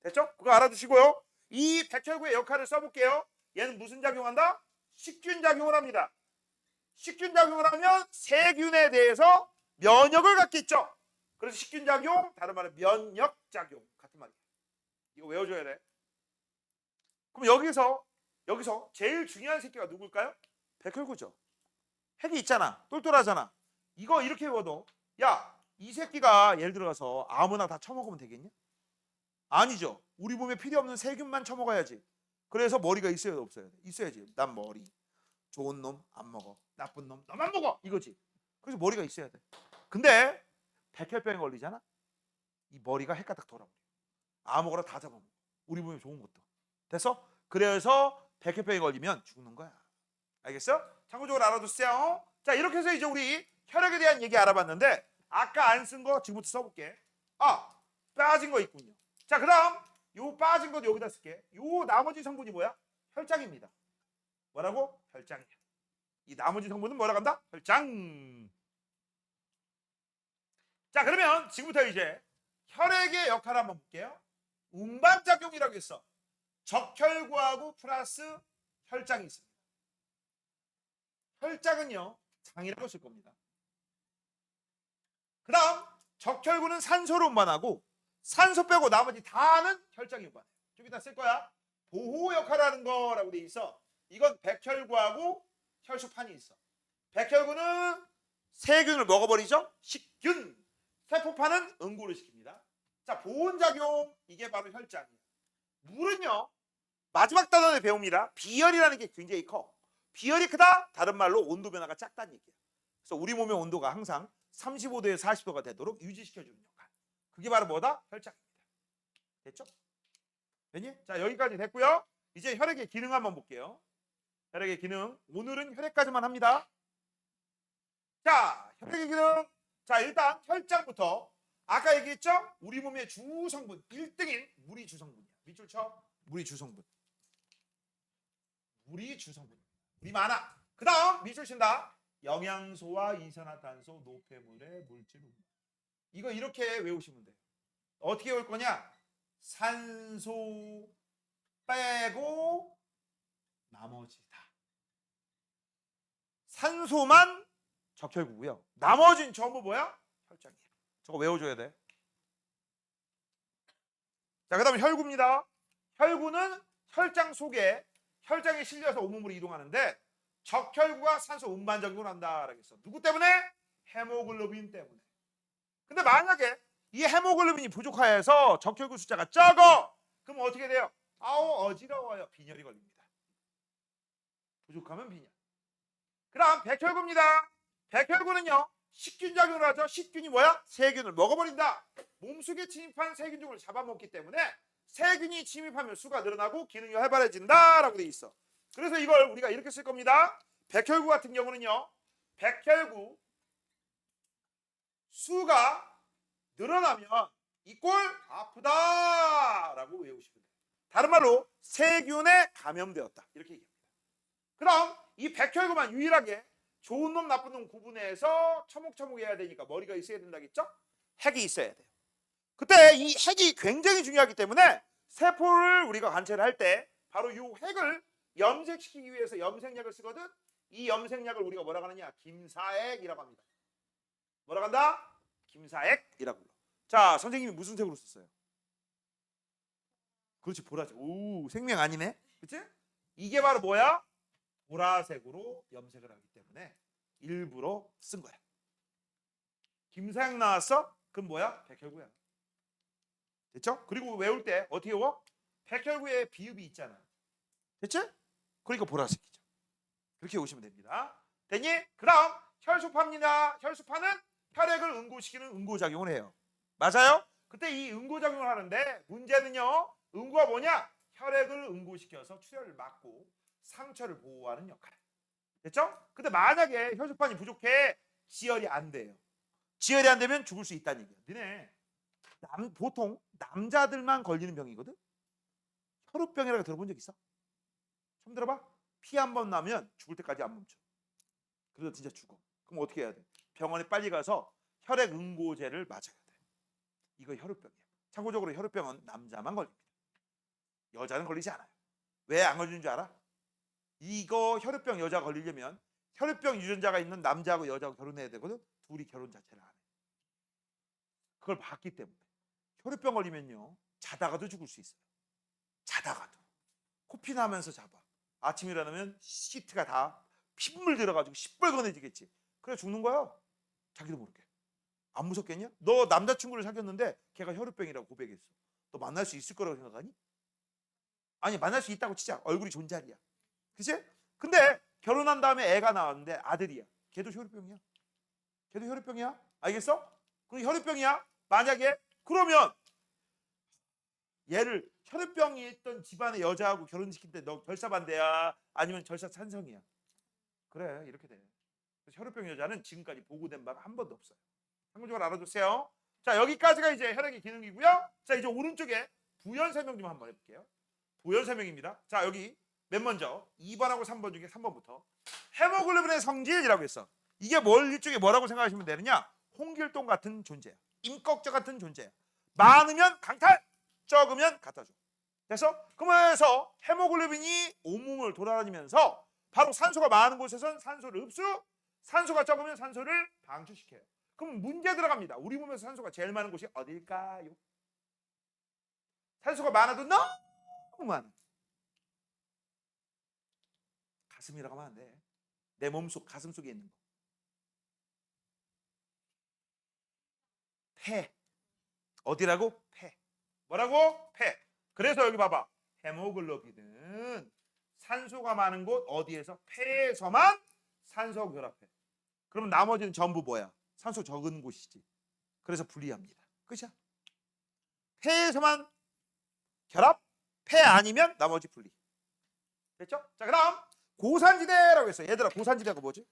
됐죠? 그거 알아두시고요. 이 백혈구의 역할을 써볼게요. 얘는 무슨 작용한다? 식균 작용을 합니다. 식균 작용을 하면 세균에 대해서 면역을 갖겠죠. 그래서 식균 작용, 다른 말로 면역 작용 같은 말이에요. 이거 외워줘야 돼. 그럼 여기서 제일 중요한 새끼가 누굴까요? 백혈구죠. 핵이 있잖아. 똘똘하잖아. 이거 이렇게 외워도 야, 이 새끼가 예를 들어서 아무나 다 처먹으면 되겠냐? 아니죠. 우리 몸에 필요 없는 세균만 처먹어야지. 그래서 머리가 있어야 없어야 돼? 있어야지. 난 머리. 좋은 놈 안 먹어. 나쁜 놈 너만 먹어. 이거지. 그래서 머리가 있어야 돼. 근데 백혈병에 걸리잖아. 이 머리가 핵가닥 돌아버려. 아무거나 다 잡아먹어. 우리 몸에 좋은 것도. 됐어? 그래서 백혈병에 걸리면 죽는 거야. 알겠어? 참고적으로 알아두세요. 자, 이렇게 해서 이제 우리 혈액에 대한 얘기 알아봤는데 아까 안 쓴 거 지금부터 써볼게. 아, 빠진 거 있군요. 자, 그 다음 요 빠진 거 여기다 쓸게. 요 나머지 성분이 뭐야? 혈장입니다. 뭐라고? 혈장이야. 이 나머지 성분은 뭐라고 한다? 혈장. 자, 그러면 지금부터 이제 혈액의 역할을 한번 볼게요. 운반작용이라고 했어. 적혈구하고 플러스 혈장이 있습니다. 혈장은요, 장이라고 쓸 겁니다. 그 다음 적혈구는 산소를 운반하고 산소 빼고 나머지 다는 혈장이 운반해요. 좀 이따 쓸 거야. 보호 역할을 하는 거라고 돼 있어. 이건 백혈구하고 혈소판이 있어. 백혈구는 세균을 먹어버리죠. 식균. 세포판은 응고를 시킵니다. 자, 보온작용, 이게 바로 혈장이에요. 물은요, 마지막 단원에 배웁니다. 비열이라는 게 굉장히 커. 비열이 크다? 다른 말로 온도 변화가 작다는 얘기야. 그래서 우리 몸의 온도가 항상 35도에서 40도가 되도록 유지시켜주는 역할. 그게 바로 뭐다? 혈장입니다. 됐죠? 됐니? 자, 여기까지 됐고요. 이제 혈액의 기능 한번 볼게요. 혈액의 기능. 오늘은 혈액까지만 합니다. 자, 혈액의 기능. 자, 일단 혈장부터. 아까 얘기했죠? 우리 몸의 주성분 1등인 물이 주성분이야. 밑줄 쳐. 물이 주성분. 물이 주성분. 물이 많아. 그 다음 밑줄 친다. 영양소와 이산화탄소, 노폐물의 물질. 이거 이렇게 외우시면 돼요. 어떻게 외울 거냐? 산소 빼고 나머지 다. 산소만 적혈구고요. 나머지는 전부 뭐야? 혈장이야. 저거 외워줘야 돼. 자, 그 다음에 혈구입니다. 혈구는 혈장 속에 혈장에 실려서 온몸으로 이동하는데 적혈구가 산소 운반작용을 한다라고 했어. 누구 때문에? 헤모글로빈 때문에. 근데 만약에 이 헤모글로빈이 부족해서 적혈구 숫자가 적어. 그럼 어떻게 돼요? 아우, 어지러워요. 빈혈이 걸립니다. 부족하면 빈혈. 그 다음 백혈구입니다. 백혈구는요, 식균 작용을 하죠. 식균이 뭐야? 세균을 먹어버린다. 몸속에 침입한 세균종을 잡아먹기 때문에 세균이 침입하면 수가 늘어나고 기능이 활발해진다라고 돼 있어. 그래서 이걸 우리가 이렇게 쓸 겁니다. 백혈구 같은 경우는요, 백혈구 수가 늘어나면 이꼴 아프다라고 외우시면 돼요. 다른 말로 세균에 감염되었다 이렇게 얘기합니다. 그럼 이 백혈구만 유일하게 좋은 놈 나쁜 놈 구분해서 처목처목 해야 되니까 머리가 있어야 된다겠죠? 핵이 있어야 돼요. 그때 이 핵이 굉장히 중요하기 때문에 세포를 우리가 관찰을 할 때 바로 이 핵을 염색시키기 위해서 염색약을 쓰거든. 이 염색약을 우리가 뭐라고 하느냐? 김사액이라고 합니다. 뭐라고 한다? 김사액이라고 불러. 자, 선생님이 무슨 색으로 썼어요? 그렇지, 보라색. 오, 생명 아니네. 그치? 이게 바로 뭐야? 보라색으로 염색을 하기 때문에 일부러 쓴 거야. 김사액 나왔어? 그럼 뭐야? 백혈구야. 됐죠? 그리고 외울 때 어떻게 외워? 백혈구에 비읍이 있잖아. 됐지? 그러니까 보라색이죠. 그렇게 외우시면 됩니다. 됐니? 그 다음 혈소파입니다. 혈소파는 혈액을 응고시키는 응고작용을 해요. 맞아요? 그때 이 응고작용을 하는데 문제는요, 응고가 뭐냐? 혈액을 응고시켜서 출혈을 막고 상처를 보호하는 역할. 됐죠? 근데 만약에 혈소판이 부족해 지혈이 안 돼요. 지혈이 안 되면 죽을 수 있다는 얘기야. 너네 보통 남자들만 걸리는 병이거든. 혈우병이라고 들어본 적 있어? 처음 들어봐? 피 한 번 나면 죽을 때까지 안 멈춰. 그래서 진짜 죽어. 그럼 어떻게 해야 돼? 병원에 빨리 가서 혈액 응고제를 맞아야 돼. 이거 혈우병이야. 참고적으로 혈우병은 남자만 걸립니다. 여자는 걸리지 않아요. 왜 안 걸리는 줄 알아? 이거 혈우병 여자 걸리려면 혈우병 유전자가 있는 남자하고 여자하고 결혼해야 되거든. 둘이 결혼 자체를 안 해. 그걸 봤기 때문에. 혈우병 걸리면요, 자다가도 죽을 수 있어요. 자다가도. 코피 나면서 잡아. 아침에 일어나면 시트가 다 피물 들어가지고 시뻘건해지겠지. 그래 죽는 거야. 자기도 모르게. 안 무섭겠냐? 너 남자친구를 사귀었는데 걔가 혈우병이라고 고백했어. 너 만날 수 있을 거라고 생각하니? 아니, 만날 수 있다고 치자. 얼굴이 존잘이야. 그치? 근데 결혼한 다음에 애가 나왔는데 아들이야. 걔도 혈우병이야. 걔도 혈우병이야. 알겠어? 그럼 혈우병이야. 만약에 그러면 얘를 혈우병이 있던 집안의 여자하고 결혼시킬 때 너 결사 반대야? 아니면 결사 찬성이야? 그래, 이렇게 돼. 그래서 혈우병 여자는 지금까지 보고된 바가 한 번도 없어요. 참고적으로 알아두세요. 자, 여기까지가 이제 혈액의 기능이고요. 자, 이제 오른쪽에 부연 설명 좀 한번 해볼게요. 부연 설명입니다. 자, 여기 맨 먼저 2번하고 3번 중에 3번부터 헤모글로빈의 성질이라고 했어. 이게 일종의 뭐라고 생각하시면 되느냐? 홍길동 같은 존재야. 임꺽정 같은 존재야. 많으면 강탈, 적으면 갖다줘. 그래서 그러면서 헤모글로빈이 온몸을 돌아다니면서 바로 산소가 많은 곳에선 산소를 흡수, 산소가 적으면 산소를 방출시켜요. 그럼 문제 들어갑니다. 우리 몸에서 산소가 제일 많은 곳이 어딜까요? 산소가 많아도 너무 많아. 가슴이라고 하면 안 돼. 내 몸속 가슴 속에 있는 거. 폐. 어디라고? 폐. 뭐라고? 폐. 그래서 여기 봐봐. 헤모글로빈은 산소가 많은 곳 어디에서? 폐에서만 산소하고 결합해. 그럼 나머지는 전부 뭐야? 산소 적은 곳이지. 그래서 불리합니다. 끝이야. 폐에서만 결합, 폐 아니면 나머지 분리. 됐죠? 자, 그다음 고산지대라고 했어요. 얘들아, 고산지대가 뭐지?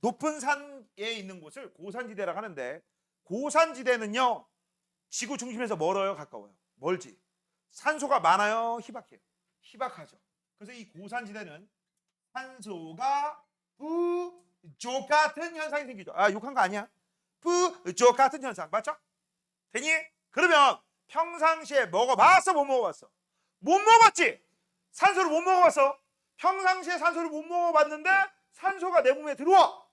높은 산에 있는 곳을 고산지대라고 하는데, 고산지대는요 지구 중심에서 멀어요, 가까워요? 멀지. 산소가 많아요, 희박해요? 희박하죠. 그래서 이 고산지대는 산소가 부족 같은 현상이 생기죠. 아, 욕한 거 아니야? 부족 같은 현상 맞죠? 되니? 그러면 평상시에 먹어봤어, 못 먹어봤어? 못 먹어봤지? 산소를 못 먹어봤어? 평상시에 산소를 못 먹어봤는데 산소가 내 몸에 들어와.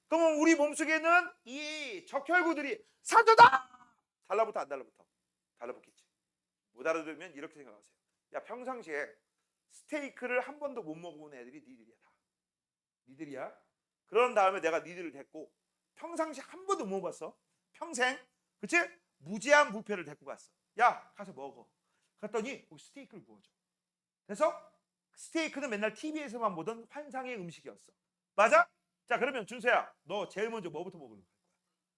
그러면 우리 몸속에 있는 이 적혈구들이 산소다! 달라붙어 안 달라붙어? 달라붙겠지. 못 알아들으면 이렇게 생각하세요. 야, 평상시에 스테이크를 한 번도 못 먹어본 애들이 니들이야. 다 니들이야. 그런 다음에 내가 니들을 데리고 평상시 한 번도 못 먹어봤어. 평생. 그치? 무제한 뷔페를 데리고 갔어. 야, 가서 먹어. 그랬더니 거기 스테이크를 구워줘. 그래서 스테이크는 맨날 TV에서만 보던 환상의 음식이었어. 맞아? 자, 그러면 준서야, 너 제일 먼저 뭐부터 먹으러 갈 거야?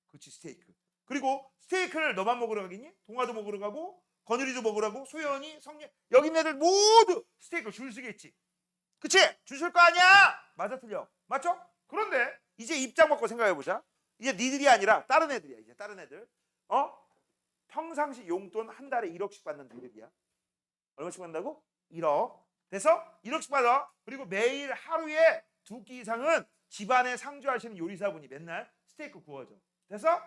그렇지, 스테이크. 그리고 스테이크를 너만 먹으러 가겠니? 동아도 먹으러 가고, 건율이도 먹으러 가고, 소연이, 성예, 여기 있는 애들 모두 스테이크 줄 서겠지. 그치? 줄 설 거 아니야? 맞아, 틀려? 맞죠? 그런데 이제 입장 바꿔 생각해보자. 이제 니들이 아니라 다른 애들이야. 이제 다른 애들. 평상시 용돈 한 달에 1억씩 받는 니들이야. 얼마씩 받는다고? 1억. 돼서 1억씩 받아. 그리고 매일 하루에 2끼 이상은 집안에 상주하시는 요리사분이 맨날 스테이크 구워줘. 돼서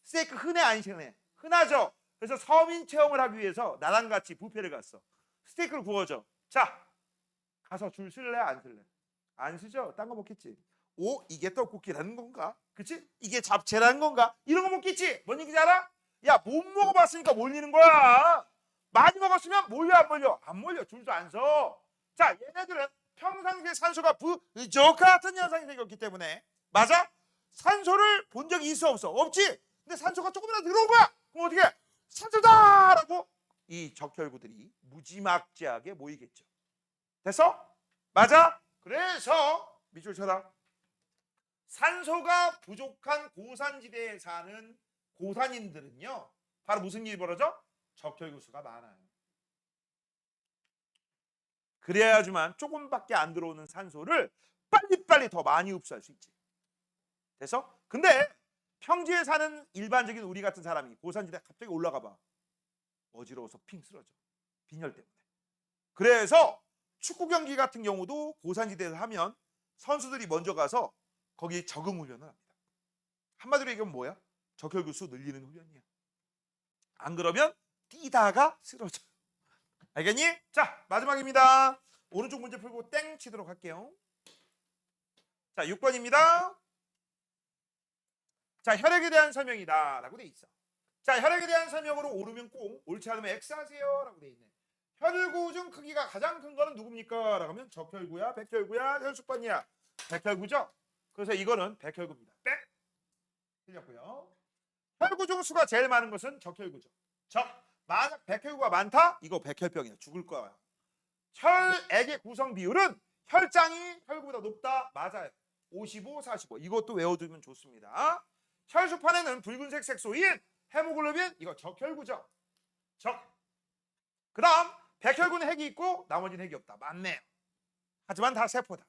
스테이크 흔해 안 흔해? 흔하죠. 그래서 서민 체험을 하기 위해서 나랑 같이 뷔페를 갔어. 스테이크를 구워줘. 자, 가서 줄 쓸래 안 쓸래? 안 쓰죠. 딴 거 먹겠지. 오, 이게 떡볶이라는 건가? 그치? 이게 잡채라는 건가? 이런 거 먹겠지. 뭔 얘기인지 알아? 야, 못 먹어봤으니까 몰리는 거야. 많이 먹었으면 몰려 안 몰려? 안 몰려. 줄도 안 서. 자, 얘네들은 평상시에 산소가 부족 같은 현상이 생겼기 때문에, 맞아? 산소를 본 적이 있어 없어? 없지? 근데 산소가 조금이라도 들어온 거야. 그럼 어떻게? 산소다! 라고 이 적혈구들이 무지막지하게 모이겠죠. 됐어? 맞아? 그래서 밑줄 쳐라. 산소가 부족한 고산지대에 사는 고산인들은요, 바로 무슨 일이 벌어져? 적혈구 수가 많아요. 그래야지만 조금밖에 안 들어오는 산소를 빨리빨리 더 많이 흡수할 수 있지. 돼서? 근데 평지에 사는 일반적인 우리 같은 사람이 고산지대 갑자기 올라가 봐. 어지러워서 핑 쓰러져. 빈혈 때문에. 그래서 축구 경기 같은 경우도 고산지대에서 하면 선수들이 먼저 가서 거기 적응 훈련을 합니다. 한마디로 얘기하면 뭐야? 적혈구 수 늘리는 훈련이야. 안 그러면 뛰다가 쓰러져. 알겠니? 자, 마지막입니다. 오른쪽 문제 풀고 땡 치도록 할게요. 자, 6번입니다. 자, 혈액에 대한 설명이다 라고 돼 있어. 자, 혈액에 대한 설명으로 옳으면 꼭, 옳지 않으면 X 하세요 라고 돼 있네. 혈구 중 크기가 가장 큰 거는 누굽니까? 라고 하면 적혈구야, 백혈구야, 혈숙반이야? 백혈구죠? 그래서 이거는 백혈구입니다. 백! 틀렸고요. 혈구 중 수가 제일 많은 것은 적혈구죠. 만약 백혈구가 많다? 이거 백혈병이야. 죽을 거야. 혈액의 구성 비율은 혈장이 혈구보다 높다? 맞아요. 55, 45. 이것도 외워두면 좋습니다. 혈수판에는 붉은색 색소인 헤모글로빈, 이거 적혈구죠. 그 다음 백혈구는 핵이 있고 나머지는 핵이 없다. 맞네요. 하지만 다 세포다.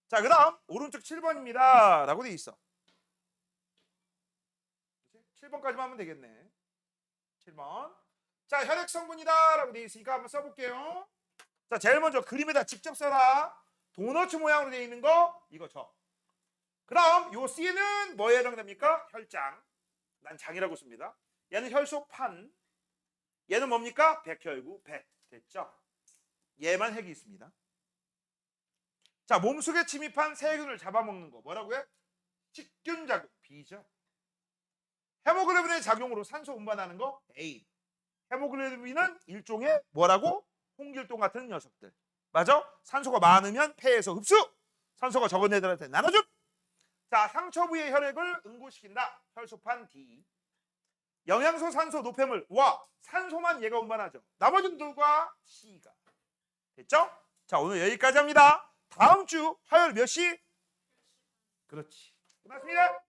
자, 그 다음 오른쪽 7번입니다 라고 돼 있어. 7번까지만 하면 되겠네. 7번. 자, 혈액 성분이다라고 되어 있으니까 한번 써볼게요. 자, 제일 먼저 그림에다 직접 써라. 도너츠 모양으로 되어 있는 거 이거 저. 그럼 요 C는 뭐에 해당됩니까? 혈장. 난 장이라고 씁니다. 얘는 혈소판. 얘는 뭡니까? 백혈구, 백. 됐죠? 얘만 핵이 있습니다. 자, 몸속에 침입한 세균을 잡아먹는 거 뭐라고요? 식균 작용, B죠. 헤모글로빈의 작용으로 산소 운반하는 거 A. 헤모글로빈은 일종의 뭐라고? 홍길동 같은 녀석들. 맞아? 산소가 많으면 폐에서 흡수, 산소가 적은 애들한테 나눠줌. 자, 상처 부위의 혈액을 응고시킨다. 혈소판 D. 영양소, 산소, 노폐물. 와, 산소만 얘가 운반하죠. 나머지들과 C가. 됐죠? 자, 오늘 여기까지 합니다. 다음 주 화요일 몇 시? 그렇지. 고맙습니다.